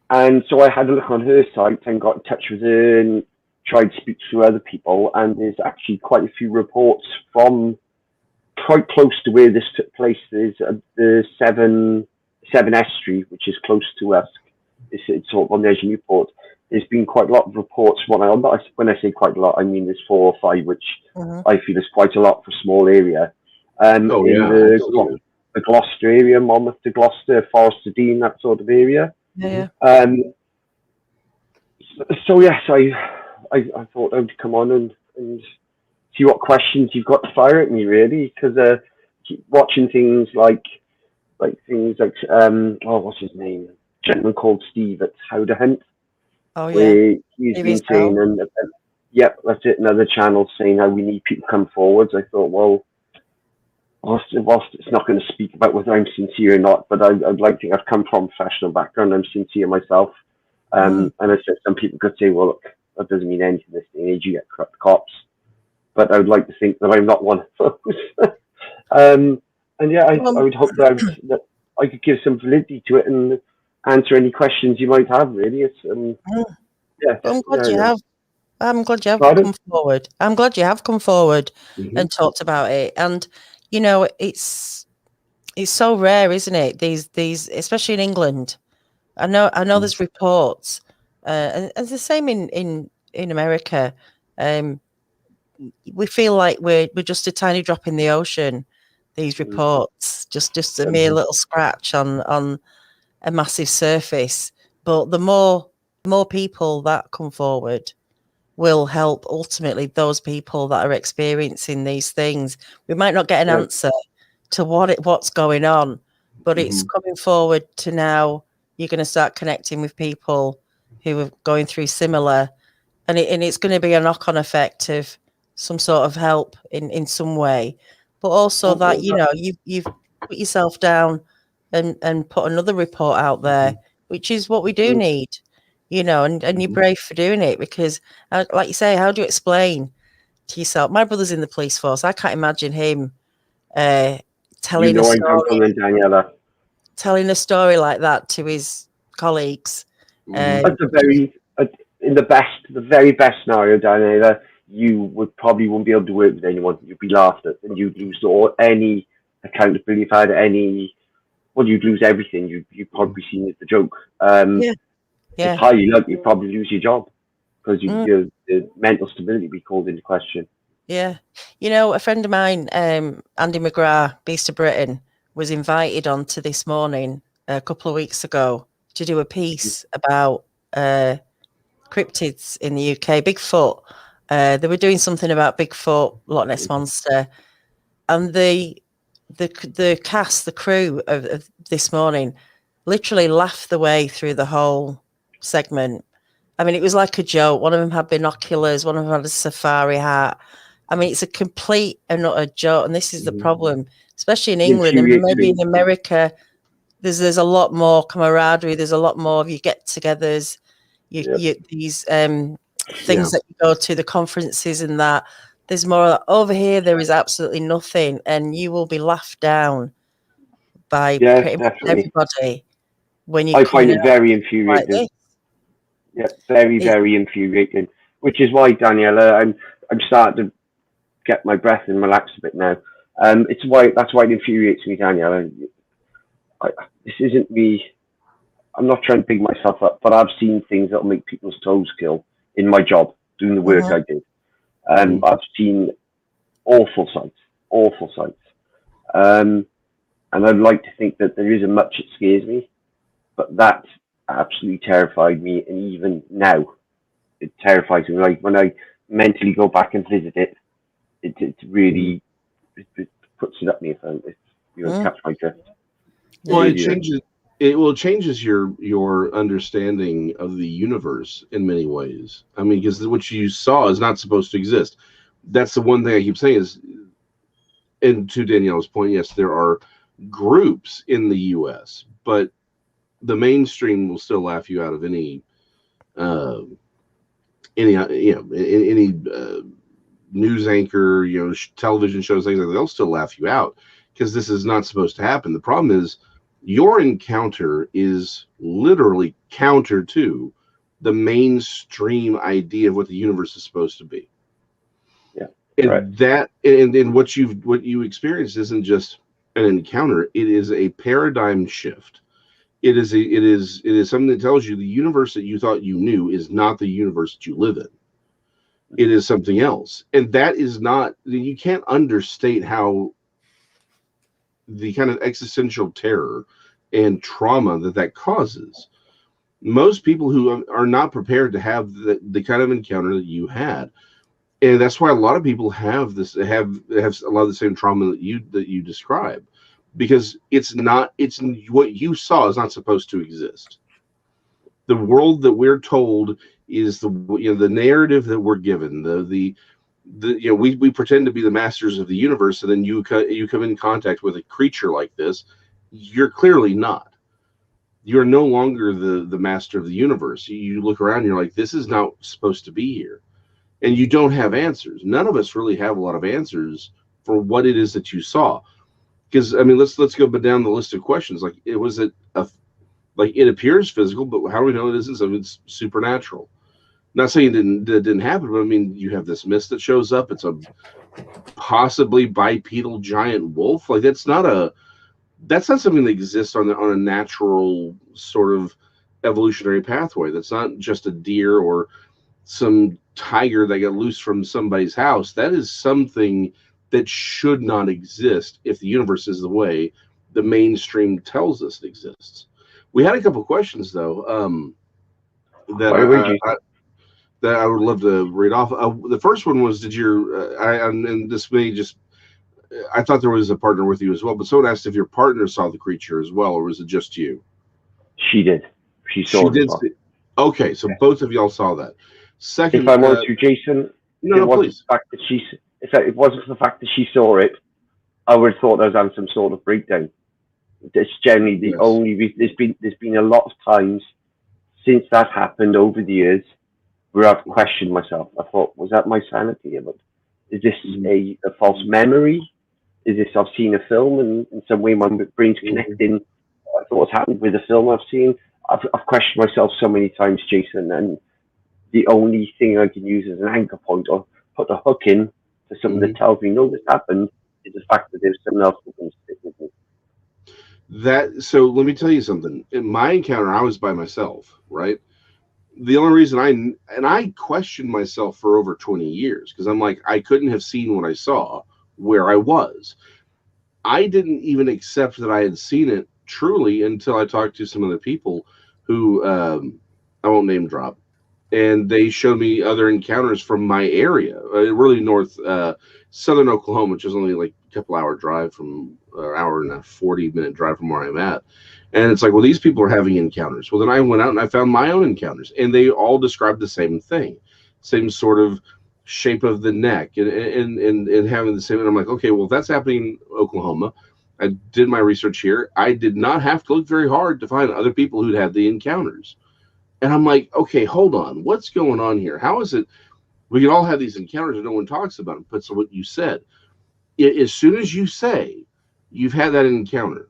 And so I had a look on her site and got in touch with her and tried to speak to other people. And there's actually quite a few reports from quite close to where this took place. There's the 7 Estuary, which is close to us. It's sort of on the edge of Newport. There's been quite a lot of reports. When I say quite a lot, I mean there's 4 or 5, which I feel is quite a lot for a small area. In the Gloucester area, Monmouth to Gloucester, Forest to Dean, that sort of area. So yes, I thought I would come on and see what questions you've got to fire at me, really, because watching things like what's his name? A gentleman called Steve at How to Hunt. Oh yeah. Where he's been saying, and yep, that's it. Another channel saying how we need people to come forwards. I thought, well, whilst it's not going to speak about whether I'm sincere or not, but I'd like to think I've come from a professional background. I'm sincere myself. And I said some people could say, well, look, that doesn't mean anything this day and age. You get corrupt cops. But I would like to think that I'm not one of those. And yeah, I would hope that I could give some validity to it and answer any questions you might have, really. It's yeah. I'm glad you have. I'm glad you have Pardon? come forward. I'm glad you have come forward and talked about it. And you know, it's so rare, isn't it? These, especially in England. I know. There's reports, and it's the same in America. We feel like we're just a tiny drop in the ocean. These reports, just a mere little scratch on a massive surface. But the more people that come forward will help ultimately those people that are experiencing these things. We might not get an answer to what's going on, but it's coming forward to now. You're going to start connecting with people who are going through similar, and it's going to be a knock-on effect of some sort of help in some way, but also that you've put yourself down and put another report out there, which is what we do need, and you're brave for doing it, because like you say, how do you explain to yourself? My brother's in the police force. I can't imagine him telling a story, telling a story like that to his colleagues. That's in the very best scenario, Diana, you wouldn't be able to work with anyone. You'd be laughed at, and you'd lose any accountability. If I had you'd lose everything. You'd probably be seen as the joke. It's highly likely you'd probably lose your job because your mental stability would be called into question. Yeah. A friend of mine, Andy McGrath, Beast of Britain, was invited on to This Morning a couple of weeks ago to do a piece about cryptids in the UK, Bigfoot. They were doing something about Bigfoot, Loch Ness Monster, and the cast, the crew of This Morning, literally laughed their way through the whole segment. I mean, it was like a joke. One of them had binoculars, one of them had a safari hat. I mean, it's a complete and utter joke, and this is the problem, especially in England and maybe in America. There's a lot more camaraderie. There's a lot more of you get-togethers. These things that you go to, the conferences and that. There's more. Over here, there is absolutely nothing, and you will be laughed down by pretty much everybody when you. I find it very infuriating. Very infuriating. Which is why, Daniela, I'm starting to get my breath and relax a bit now. That's why it infuriates me, Daniela. This isn't me. I'm not trying to big myself up, but I've seen things that'll make people's toes curl in my job, doing the work I did. I've seen awful sights. And I'd like to think that there isn't much that scares me, but that absolutely terrified me. And even now, it terrifies me. Like when I mentally go back and visit it, it really puts it up me if you catch my drift. Well, it changes your understanding of the universe in many ways. I mean, because what you saw is not supposed to exist. That's the one thing I keep saying is, and to Danielle's point, yes, there are groups in the U.S., but the mainstream will still laugh you out of any news anchor, television shows, things like that. They'll still laugh you out because this is not supposed to happen. The problem is Your encounter is literally counter to the mainstream idea of what the universe is supposed to be. Yeah. And Right. that and what you experienced isn't just an encounter, it is a paradigm shift. It is something that tells you the universe that you thought you knew is not the universe that you live in. It is something else. And that is not, you can't understate how the kind of existential terror and trauma that causes. Most people who are not prepared to have the kind of encounter that you had. And that's why a lot of people have a lot of the same trauma that you describe, because it's what you saw is not supposed to exist. The world that we're told is the narrative that we're given, we pretend to be the masters of the universe, and then you come in contact with a creature like this. You're clearly not. You're no longer the master of the universe. You look around and you're like, this is not supposed to be here. And you don't have answers. None of us really have a lot of answers for what it is that you saw. Because I mean, let's go down the list of questions. Like, it appears physical, but how do we know it isn't something supernatural? Not saying it didn't happen, but I mean, you have this mist that shows up. It's a possibly bipedal giant wolf. Like, that's not something that exists on a natural sort of evolutionary pathway. That's not just a deer or some tiger that got loose from somebody's house. That is something that should not exist if the universe is the way the mainstream tells us it exists. We had a couple of questions though that I would love to read off. The first one was, and this may just, I thought there was a partner with you as well, but someone asked if your partner saw the creature as well, or was it just you? She did. She saw it. Okay, so both of y'all saw that. Second, if I'm honest with you, Jason, please. If it wasn't for the fact that she saw it, I would have thought there was having some sort of breakdown. It's generally the only. There's been a lot of times since that happened over the years where I've questioned myself. I thought, was that my sanity? Is this a false memory? Is this I've seen a film and in some way my brain's connecting? I thought what's happened with the film I've seen. I've questioned myself so many times, Jason, and the only thing I can use as an anchor point or put a hook in to something that tells me, no, this happened, is the fact that there's someone else who can stick with me. So let me tell you something. In my encounter, I was by myself, right? The only reason I questioned myself for over 20 years, because I'm like, I couldn't have seen what I saw where I was. I didn't even accept that I had seen it truly until I talked to some other people who, I won't name drop, and they showed me other encounters from my area, really southern Oklahoma, which is only like a couple hour drive from, hour and a 40-minute drive from where I'm at. And it's like, well, these people are having encounters. Well, then I went out and I found my own encounters, and they all described the same thing, same sort of shape of the neck and having the same. And I'm like, okay, well, if that's happening in Oklahoma, I did my research here. I did not have to look very hard to find other people who'd had the encounters. And I'm like, okay, hold on. What's going on here? How is it we can all have these encounters and no one talks about them? But so what you said, as soon as you say you've had that encounter,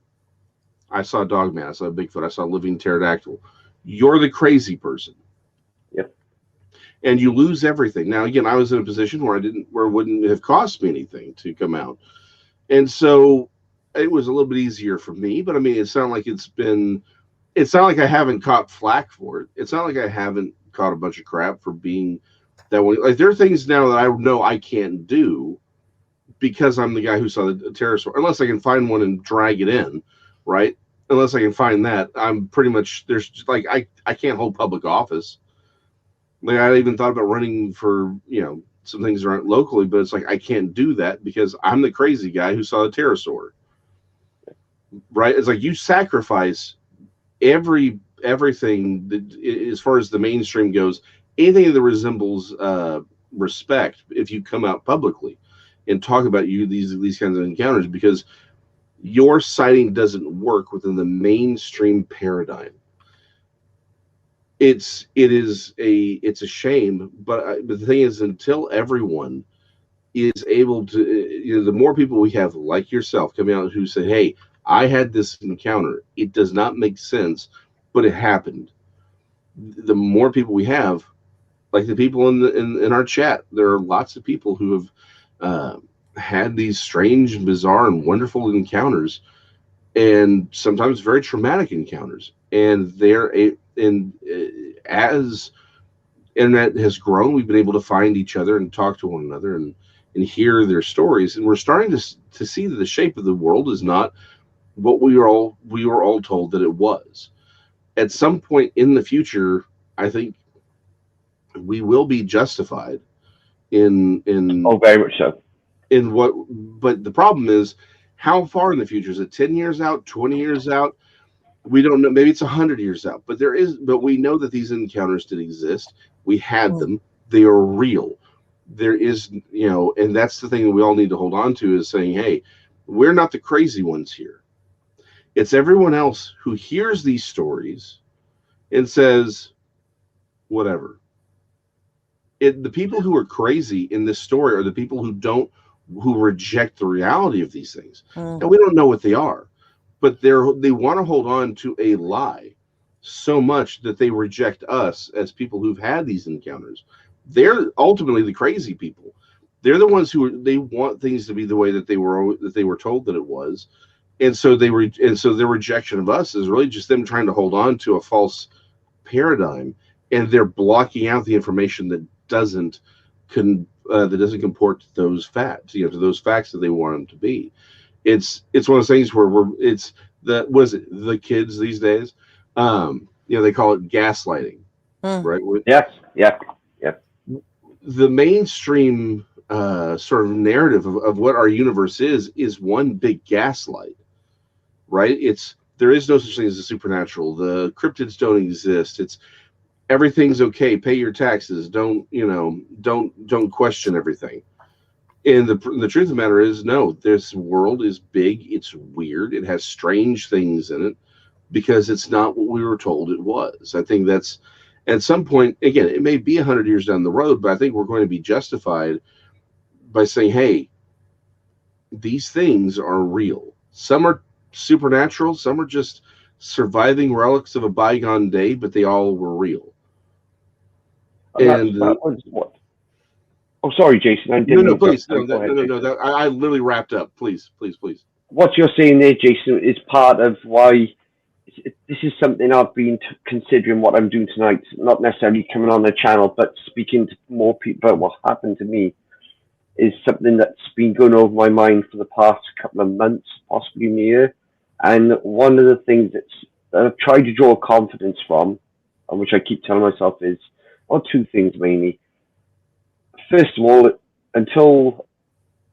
I saw a dogman, I saw a Bigfoot, I saw a living pterodactyl, you're the crazy person. Yep. And you lose everything. Now, again, I was in a position where it wouldn't have cost me anything to come out. And so it was a little bit easier for me, but I mean, it's not like I haven't caught flack for it. It's not like I haven't caught a bunch of crap for being that way. Like, there are things now that I know I can't do because I'm the guy who saw the pterosaur, unless I can find one and drag it in, right? Unless I can find that, I'm pretty much, there's just like, I can't hold public office. Like, I even thought about running for, some things around locally, but it's like, I can't do that because I'm the crazy guy who saw the pterosaur, right? It's like, you sacrifice everything that, as far as the mainstream goes, anything that resembles respect, if you come out publicly and talk about these kinds of encounters, because your sighting doesn't work within the mainstream paradigm. It's a shame, but the thing is, until everyone is able to, the more people we have like yourself coming out who say, hey, I had this encounter. It does not make sense, but it happened. The more people we have, like the people in our chat, there are lots of people who have had these strange, bizarre, and wonderful encounters, and sometimes very traumatic encounters. And as internet has grown, we've been able to find each other and talk to one another and hear their stories. And we're starting to see that the shape of the world is not what we were all told that it was. At some point in the future, I think we will be justified in very much so. In what, but the problem is, how far in the future? Is it 10 years out, 20 years out? We don't know. Maybe it's 100 years out, but we know that these encounters did exist. We had them. They are real. There is, and that's the thing that we all need to hold on to, is saying, hey, we're not the crazy ones here. It's everyone else who hears these stories and says, whatever. The people who are crazy in this story are the people who reject the reality of these things. And we don't know what they are, but they want to hold on to a lie so much that they reject us as people who've had these encounters. They're ultimately the crazy people. They're the ones they want things to be the way that they were told that it was. And so their rejection of us is really just them trying to hold on to a false paradigm, and they're blocking out the information that doesn't comport to those facts, to those facts that they want them to be. It's one of those things where the kids these days, they call it gaslighting, right? Yeah. The mainstream sort of narrative of what our universe is one big gaslight, right? There is no such thing as the supernatural. The cryptids don't exist. It's everything's okay. Pay your taxes. Don't question everything. And the truth of the matter is, no, this world is big. It's weird. It has strange things in it because it's not what we were told it was. I think that's, at some point, again, it may be 100 years down the road, but I think we're going to be justified by saying, hey, these things are real. Some are supernatural. Some are just surviving relics of a bygone day, but they all were real. What? Oh, sorry, Jason. I didn't. No, please. No. I literally wrapped up. Please. What you're saying there, Jason, is part of why this is something I've been considering what I'm doing tonight. Not necessarily coming on the channel, but speaking to more people about what happened to me is something that's been going over my mind for the past couple of months, possibly a year. And one of the things that I've tried to draw confidence from, and which I keep telling myself is, two things mainly. First of all, until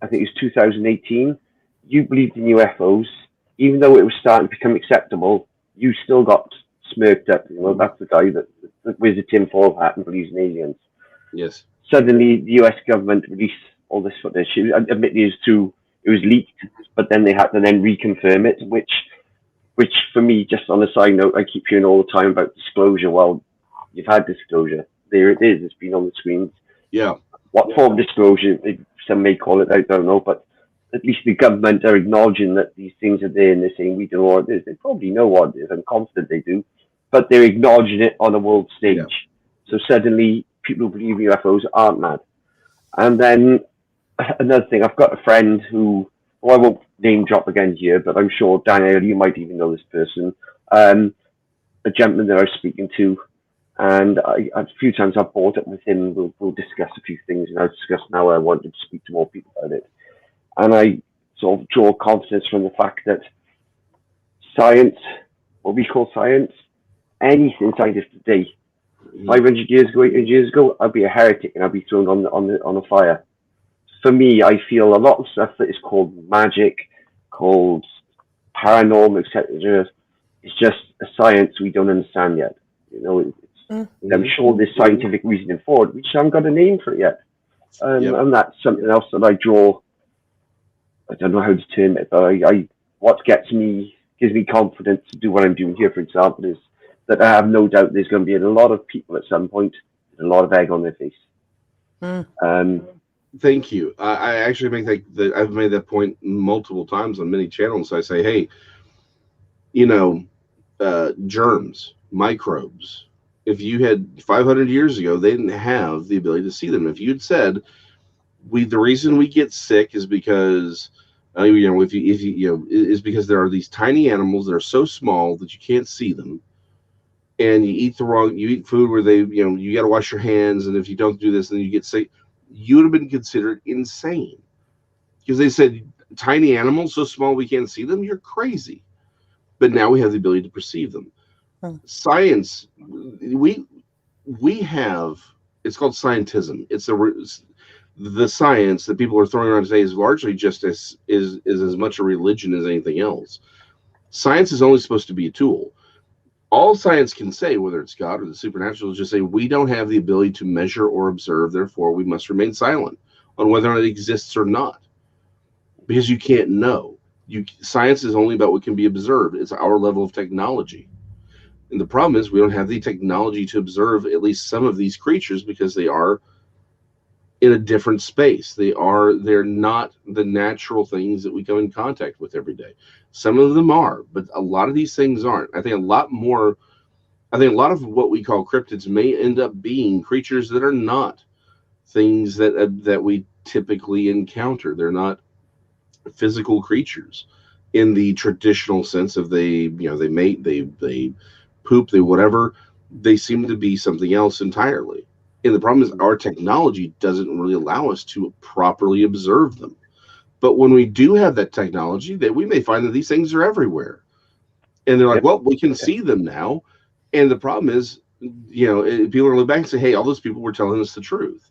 I think it was 2018, you believed in UFOs, even though it was starting to become acceptable. You still got smirked at. That's the guy that wears a tinfoil hat and believes in aliens. Yes. Suddenly, the US government released all this footage. Admittedly, it was leaked, but then they had to then reconfirm it, which for me, just on a side note, I keep hearing all the time about disclosure. Well, you've had disclosure. There it is. It's been on the screens. Yeah. What form of disclosure? Some may call it. I don't know, but at least the government are acknowledging that these things are there, and they're saying we don't know what it is. They probably know what it is. I'm confident they do, but they're acknowledging it on a world stage. Yeah. So suddenly, people who believe in UFOs aren't mad. And then another thing, I've got a friend who, I won't name drop again here, but I'm sure, Daniel, you might even know this person, a gentleman that I was speaking to, and a few times I've brought it with him. We'll discuss a few things, and I've discussed now I wanted to speak to more people about it. And I sort of draw confidence from the fact that science, what we call science, anything scientific today, 500 years ago, 800 years ago, I'd be a heretic and I'd be thrown on the fire. For me, I feel a lot of stuff that is called magic, called paranormal, etc., is just a science we don't understand yet. I'm sure there's scientific reasoning for it. We just haven't got a name for it yet. And that's something else that I draw. I don't know how to term it, but what gives me confidence to do what I'm doing here, for example, is that I have no doubt there's going to be a lot of people at some point with a lot of egg on their face. Thank you. I actually make I've made that point multiple times on many channels. I say, hey, you know, germs, microbes. If you had 500 years ago, they didn't have the ability to see them. If you'd said, the reason we get sick is because is because there are these tiny animals that are so small that you can't see them, and you eat food where you got to wash your hands, and if you don't do this, then you get sick. You would have been considered insane, because they said tiny animals so small we can't see them. You're crazy. But now we have the ability to perceive them. Science, we have. It's called scientism. It's the science that people are throwing around today is largely just is as much a religion as anything else. Science is only supposed to be a tool. All science can say, whether it's God or the supernatural, is just say we don't have the ability to measure or observe, therefore we must remain silent on whether or not it exists or not, because you can't know. Science is only about what can be observed. It's our level of technology, and the problem is we don't have the technology to observe at least some of these creatures because they are in a different space. They're not the natural things that we come in contact with every day. Some of them are, but a lot of these things aren't. I think a lot of what we call cryptids may end up being creatures that are not things that we typically encounter. They're not physical creatures in the traditional sense of they mate, they poop, they whatever. They seem to be something else entirely. And the problem is our technology doesn't really allow us to properly observe them. But when we do have that technology, that we may find that these things are everywhere. And they're like, well, we can see them now. And the problem is, people are going to look back and say, hey, all those people were telling us the truth.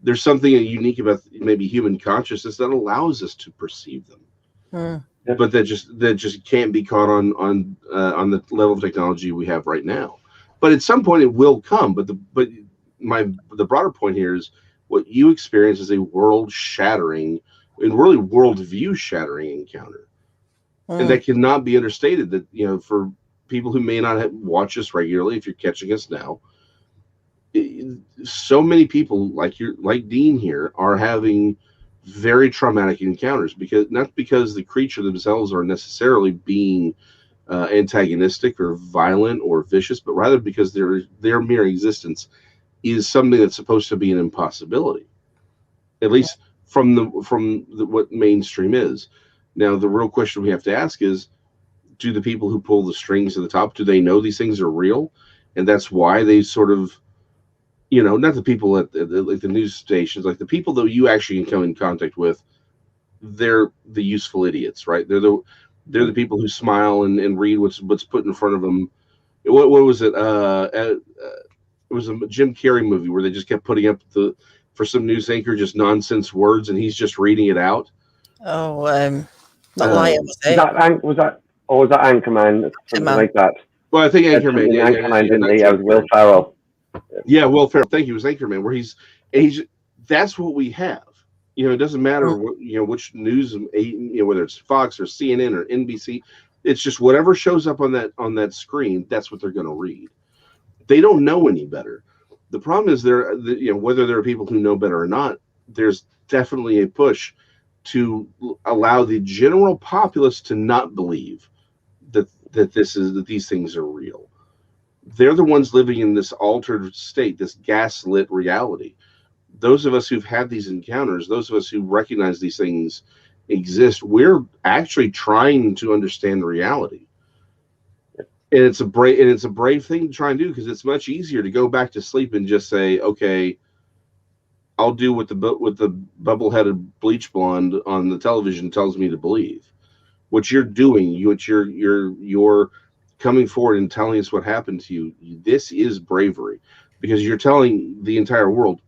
There's something unique about maybe human consciousness that allows us to perceive them. But that just can't be caught on the level of technology we have right now. But at some point it will come. But the broader point here is what you experience is a world-shattering and really worldview-shattering encounter, and that cannot be understated. That for people who may not watch us regularly, if you're catching us now, so many people like Dean here are having very traumatic encounters not because the creature themselves are necessarily being antagonistic or violent or vicious, but rather because their mere existence is something that's supposed to be an impossibility, at least from what mainstream is. Now, the real question we have to ask is, do the people who pull the strings at the top, do they know these things are real? And that's why they sort of, not the people at like the news stations, like the people that you actually can come in contact with, they're the useful idiots, right? They're the people who smile and read what's put in front of them. What was it? It was a Jim Carrey movie where they just kept putting up for some news anchor just nonsense words, and he's just reading it out. Oh, not Lion, was it? Was that Anchorman? Something like that. Well, I think Anchorman. Anchorman, was Will Ferrell. Yeah, Will Ferrell. Thank you. It was Anchorman, where that's what we have. It doesn't matter which news, whether it's Fox or CNN or NBC. It's just whatever shows up on that screen. That's what they're going to read. They don't know any better. The problem is whether there are people who know better or not, there's definitely a push to allow the general populace to not believe that these things are real. They're the ones living in this altered state, this gaslit reality. Those of us who've had these encounters, those of us who recognize these things exist, we're actually trying to understand the reality. And it's a brave thing to try and do, because it's much easier to go back to sleep and just say, okay, I'll do what the bubble-headed bleach blonde on the television tells me to believe. What you're doing, you're coming forward and telling us what happened to you. This is bravery, because you're telling the entire world,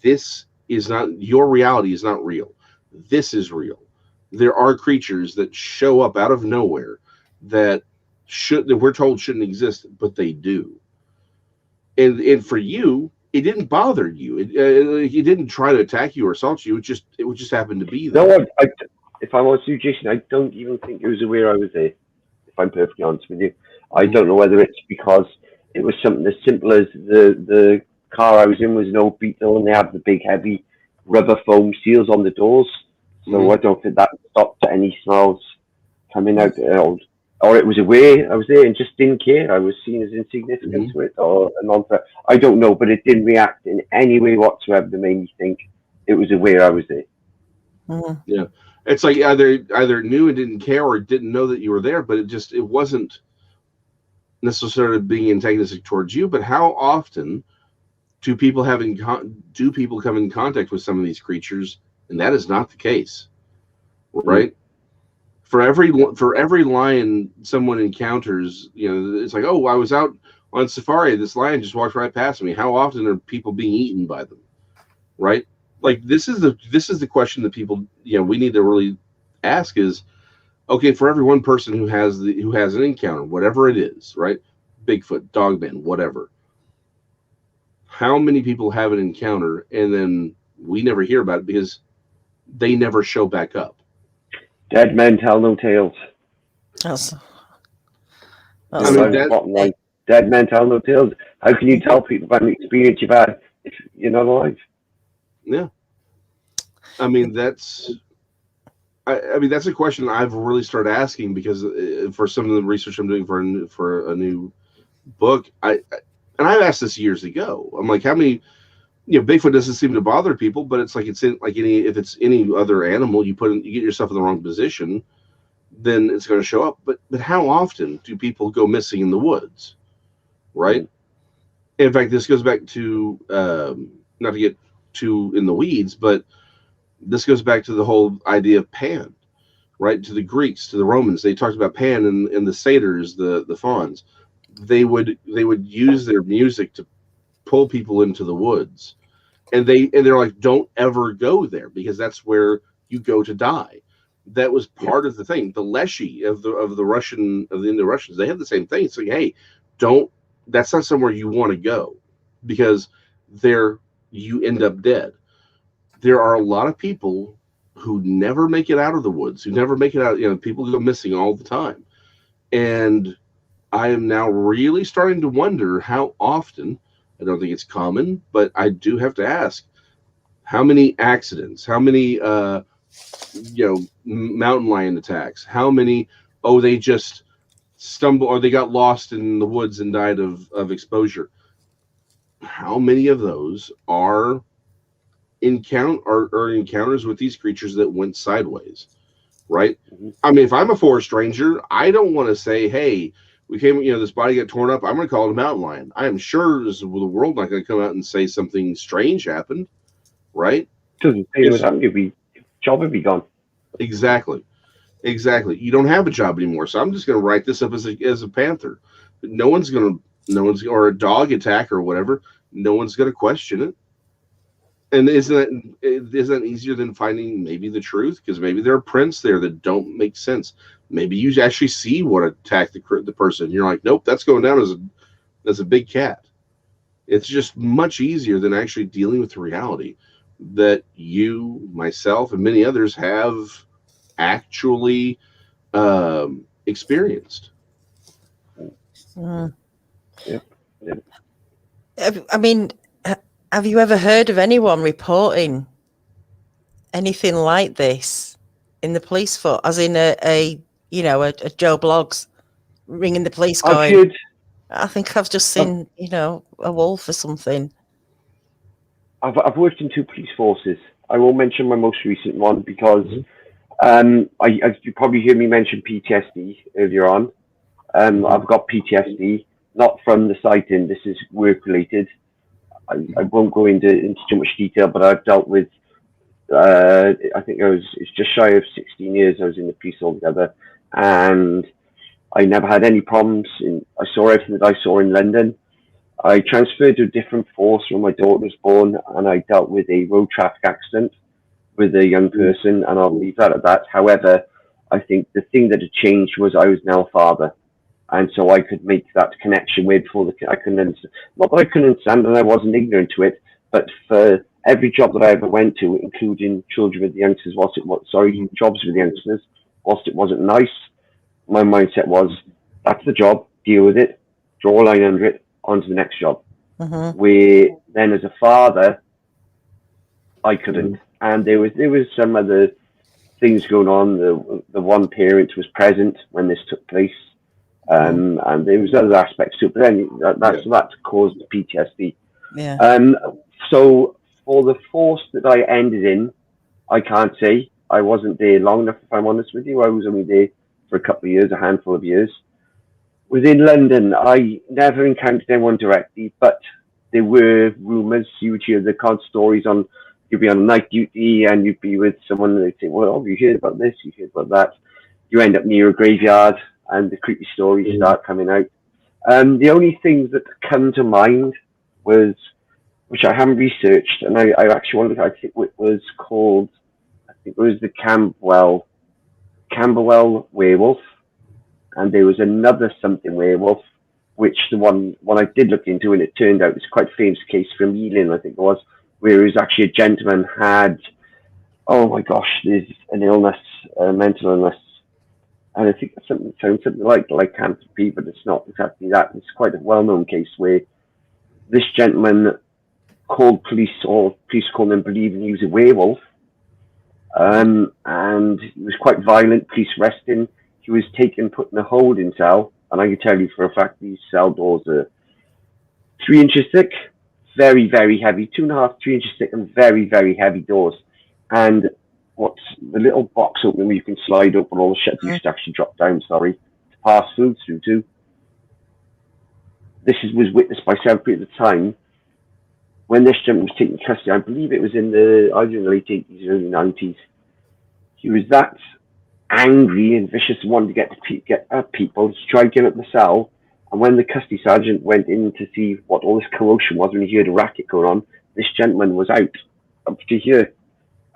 this is not, your reality is not real. This is real. There are creatures that show up out of nowhere that we're told shouldn't exist, but they do. And for you, it didn't bother you. It didn't try to attack you or assault you. It would just happen to be there. No, if I'm honest with you, Jason, I don't even think it was aware I was there. If I'm perfectly honest with you, I don't know whether it's because it was something as simple as the car I was in was an old Beetle, and they had the big heavy rubber foam seals on the doors. So I don't think that stopped any smells coming out. or it was aware I was there and just didn't care. I was seen as insignificant to it, or a non-threat. I don't know, but it didn't react in any way whatsoever that made me think it was aware I was there. Mhm. Yeah, it's like either knew and didn't care, or didn't know that you were there, but it wasn't necessarily being antagonistic towards you. But how often do people come in contact with some of these creatures, and that is not the case, right? For every lion someone encounters, it's like, oh, I was out on safari, this lion just walked right past me. How often are people being eaten by them, right? Like this is the question that people we need to really ask is, okay, for every one person who has an encounter, whatever it is, right? Bigfoot, dogman, whatever. How many people have an encounter and then we never hear about it because they never show back up? Dead men tell no tales. That's I mean, Bottom line. Dead men tell no tales. How can you tell people about an experience you've had if you're not alive? Yeah. I mean, that's a question I've really started asking because for some of the research I'm doing for a new book, and I've asked this years ago. I'm like, how many, Bigfoot doesn't seem to bother people, but it's like if it's any other animal, you get yourself in the wrong position, then it's going to show up. But how often do people go missing in the woods, right? In fact, this goes back to not to get too in the weeds, but this goes back to the whole idea of Pan, right? To the Greeks, to the Romans, they talked about Pan and the satyrs, the fauns. They would use their music to pull people into the woods, and they're like, don't ever go there because that's where you go to die. That was part of the thing. The Leshy of the Indo-Russians, they had the same thing. It's like, hey, that's not somewhere you want to go because you end up dead. There are a lot of people who never make it out of the woods, who never make it out. People go missing all the time. And I am now really starting to wonder how often, I don't think it's common, but I do have to ask, how many accidents, how many, mountain lion attacks, how many, they just stumble or they got lost in the woods and died of exposure. How many of those are encounters with these creatures that went sideways, right? I mean, if I'm a forest ranger, I don't want to say, hey, we came, this body got torn up, I'm going to call it a mountain lion. I am sure the world not going to come out and say something strange happened, right? Doesn't say what happened. Your job would be gone. Exactly. You don't have a job anymore, so I'm just going to write this up as a panther. No one's or a dog attack or whatever. No one's going to question it. And isn't that easier than finding maybe the truth? Because maybe there are prints there that don't make sense. Maybe you actually see what attacked the person. You're like, nope, that's going down as a big cat. It's just much easier than actually dealing with the reality that you, myself, and many others have actually experienced. Yep. I mean, have you ever heard of anyone reporting anything like this in the police force? As in a Joe Bloggs ringing the police going, I think I've just seen, a wolf or something. I've worked in 2 police forces. I won't mention my most recent one because you probably heard me mention PTSD earlier on. I've got PTSD, not from the sighting. This is work related. I won't go into too much detail, but I've dealt with. I think it's just shy of 16 years I was in the police altogether, and I never had any problems. I saw everything that I saw in London. I transferred to a different force when my daughter was born, and I dealt with a road traffic accident with a young person, and I'll leave that at that. However, I think the thing that had changed was I was now a father, and so I could make that connection way before I couldn't understand. Not that I couldn't understand and I wasn't ignorant to it, but for every job that I ever went to, including children with the youngsters, jobs with the youngsters, whilst it wasn't nice, my mindset was, that's the job, deal with it, draw a line under it, on to the next job. Where then as a father, I couldn't. And there was some other things going on. The one parent was present when this took place. and there was other aspects to it, but then that caused PTSD. Yeah. So for the force that I ended in, I can't say. I wasn't there long enough, if I'm honest with you. I was only there for a couple of years, a handful of years. Within London, I never encountered anyone directly, but there were rumours. You would hear the cod stories on, you'd be on night duty and you'd be with someone and they'd say, well, you heard about this, you heard about that. You end up near a graveyard and the creepy stories start coming out. The only things that come to mind was, which I haven't researched, and I actually wanted, I think it was called, I think it was the Camberwell werewolf, and there was another something werewolf, which the one I did look into, and it turned out it's quite a famous case from Ealing, I think it was, where it was actually a gentleman had, oh my gosh, there's an illness, a mental illness, and I think it sounds something like lycanthropy, but it's not exactly that. It's quite a well-known case where this gentleman called police, or police called him believing he was a werewolf, and he was quite violent. Police arrested him. He was taken, put in a holding cell, and I can tell you for a fact these cell doors are 3 inches thick, very, very heavy, 2.5, 3 inches thick, and very, very heavy doors. And what's the little box opening where you can slide open, all the shutters used to actually drop down, to pass food through to. This was witnessed by several people at the time. When this gentleman was taken custody, I believe it was either in the late 80s or early 90s, he was that angry and vicious and wanted to get at people to try and get up the cell. And when the custody sergeant went in to see what all this commotion was, when he heard a racket going on, this gentleman was out up to here,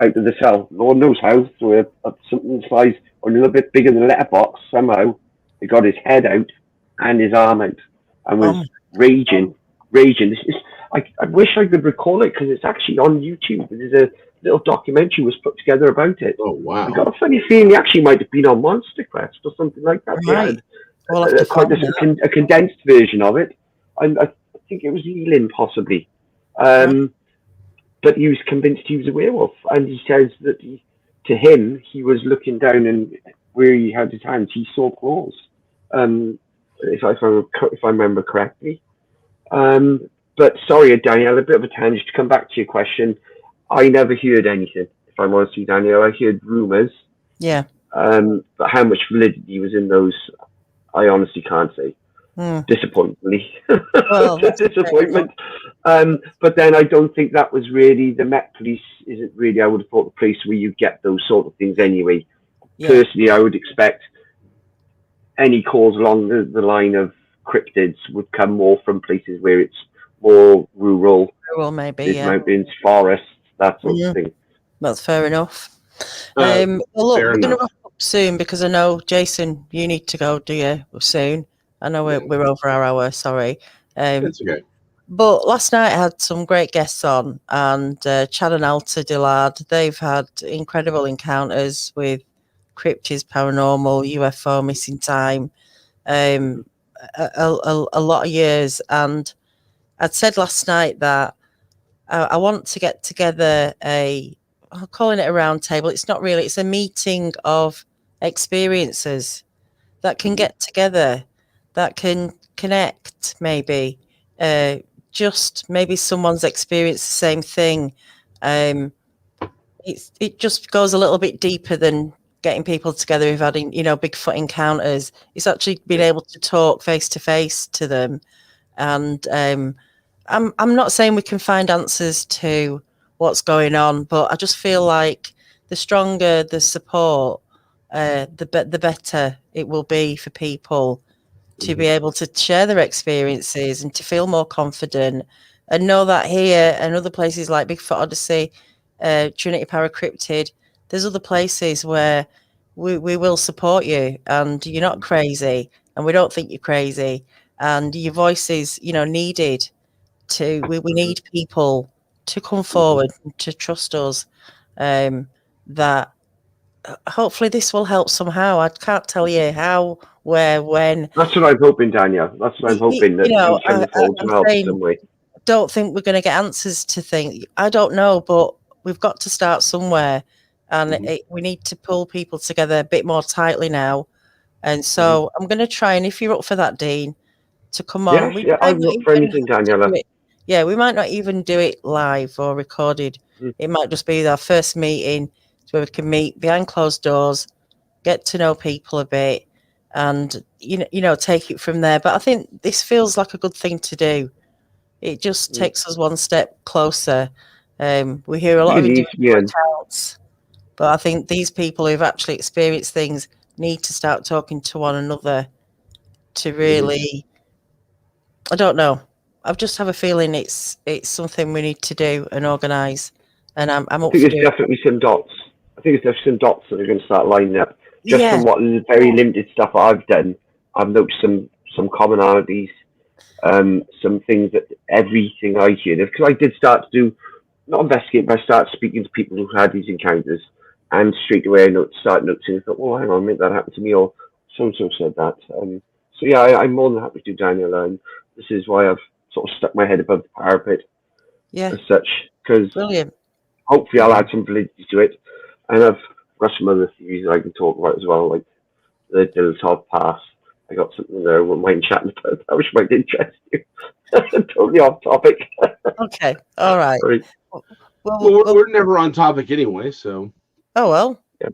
out of the cell. Lord knows how, so something the size or a little bit bigger than a letterbox, somehow he got his head out and his arm out and was raging. This is, I wish I could recall it because it's actually on YouTube. There's a little documentary was put together about it. Oh, wow. I got a funny feeling he actually might have been on Monster Quest or something like that. Right. Quite a condensed version of it. I think it was Ealing, possibly. But he was convinced he was a werewolf. And he says that to him, he was looking down and where he had his hands, he saw claws, if I remember correctly. But sorry, Danielle, a bit of a tangent to come back to your question. I never heard anything, if I'm honest with you, Danielle. I heard rumours. Yeah. But how much validity was in those, I honestly can't say. Disappointingly. Well, disappointment. But then I don't think that was really, the Met Police isn't really, I would have thought, the place where you get those sort of things anyway. Yeah. Personally, I would expect any calls along the line of cryptids would come more from places where it's more rural. Maybe, mountains, forests, that sort of thing. That's fair enough. Well, look, we're going to wrap up soon because I know, Jason, you need to go, do you, soon? I know we're over our hour, sorry. It's okay. But last night I had some great guests on, and Chad and Alta Dillard, they've had incredible encounters with cryptids, paranormal, UFO, missing time, a lot of years. And I'd said last night that I want to get together I'm calling it a round table. It's not really, it's a meeting of experiences that can get together, that can connect maybe. Just maybe someone's experienced the same thing. It just goes a little bit deeper than getting people together who've had, Bigfoot encounters. It's actually being able to talk face to face to them. And I'm not saying we can find answers to what's going on, but I just feel like the stronger the support, the better it will be for people to be able to share their experiences and to feel more confident and know that here and other places like Bigfoot Odyssey, Trinity Paracryptid, there's other places where we will support you and you're not crazy and we don't think you're crazy and your voice is, needed to, we need people to come forward and to trust us, that hopefully this will help somehow. I can't tell you how, where, when. That's what I'm hoping, Danielle. That's what I'm hoping that can help some way. Don't think we're going to get answers to things. I don't know, but we've got to start somewhere, and we need to pull people together a bit more tightly now, And so I'm going to try, and if you're up for that, Dean, to come on. Yes, yeah, I'm up for anything, Daniela. Yeah, we might not even do it live or recorded. It might just be our first meeting where we can meet behind closed doors, get to know people a bit, and you know, take it from there. But I think this feels like a good thing to do. It just takes us one step closer. We hear a lot of individual accounts, but I think these people who've actually experienced things need to start talking to one another to really. I don't know. I just have a feeling it's something we need to do and organise, and I'm up for I think doing. there's definitely some dots. I think there's some dots that are going to start lining up. Just from what very limited stuff I've done, I've noticed some commonalities, some things that everything I hear. Because I did start to do, not investigate, but I started speaking to people who had these encounters, and straight away I started noticing. I thought, well, hang on a minute, that happened to me, or so and so said that. So yeah, I'm more than happy to do, Daniel, and this is why I've sort of stuck my head above the parapet, as such, because hopefully I'll add some validity to it, and I've got some other theories that I can talk about as well, like the Dilettante Pass. I got something there I wouldn't mind chatting about that, which might interest you. Totally off topic. Okay, all right. Well, we're never on topic anyway, so. Oh well. Yeah.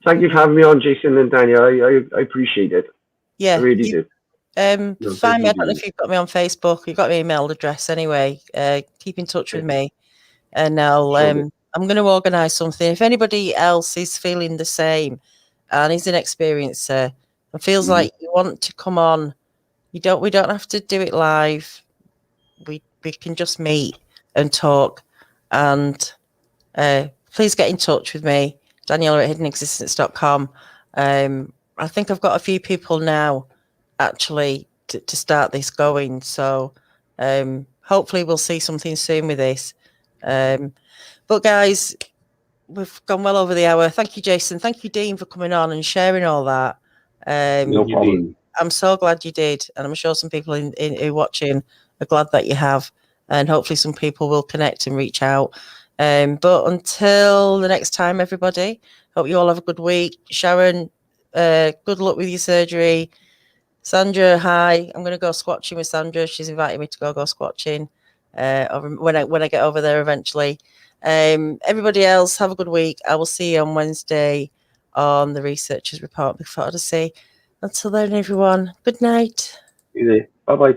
Thank you for having me on, Jason and Daniel. I appreciate it. Yeah, I really do. Find me. I don't know if you've got me on Facebook. You've got my email address anyway. Keep in touch with me, and I'll. I'm going to organise something. If anybody else is feeling the same, and is an experiencer, and feels like you want to come on, we don't have to do it live. We can just meet and talk, and please get in touch with me, Daniela at hiddenexistence.com. I think I've got a few people now actually to start this going, so hopefully we'll see something soon with this. But guys, we've gone well over the hour. Thank you, Jason. Thank you, Dean, for coming on and sharing all that. No problem. I'm so glad you did, and I'm sure some people in who are watching are glad that you have, and hopefully some people will connect and reach out. But until the next time, everybody, hope you all have a good week. Sharon, good luck with your surgery. Sandra, hi. I'm going to go squatching with Sandra. She's invited me to go squatching when I get over there eventually. Everybody else, have a good week. I will see you on Wednesday on the Researchers Report BIGFOOT ODYSSEY. Until then, everyone, good night. Bye-bye.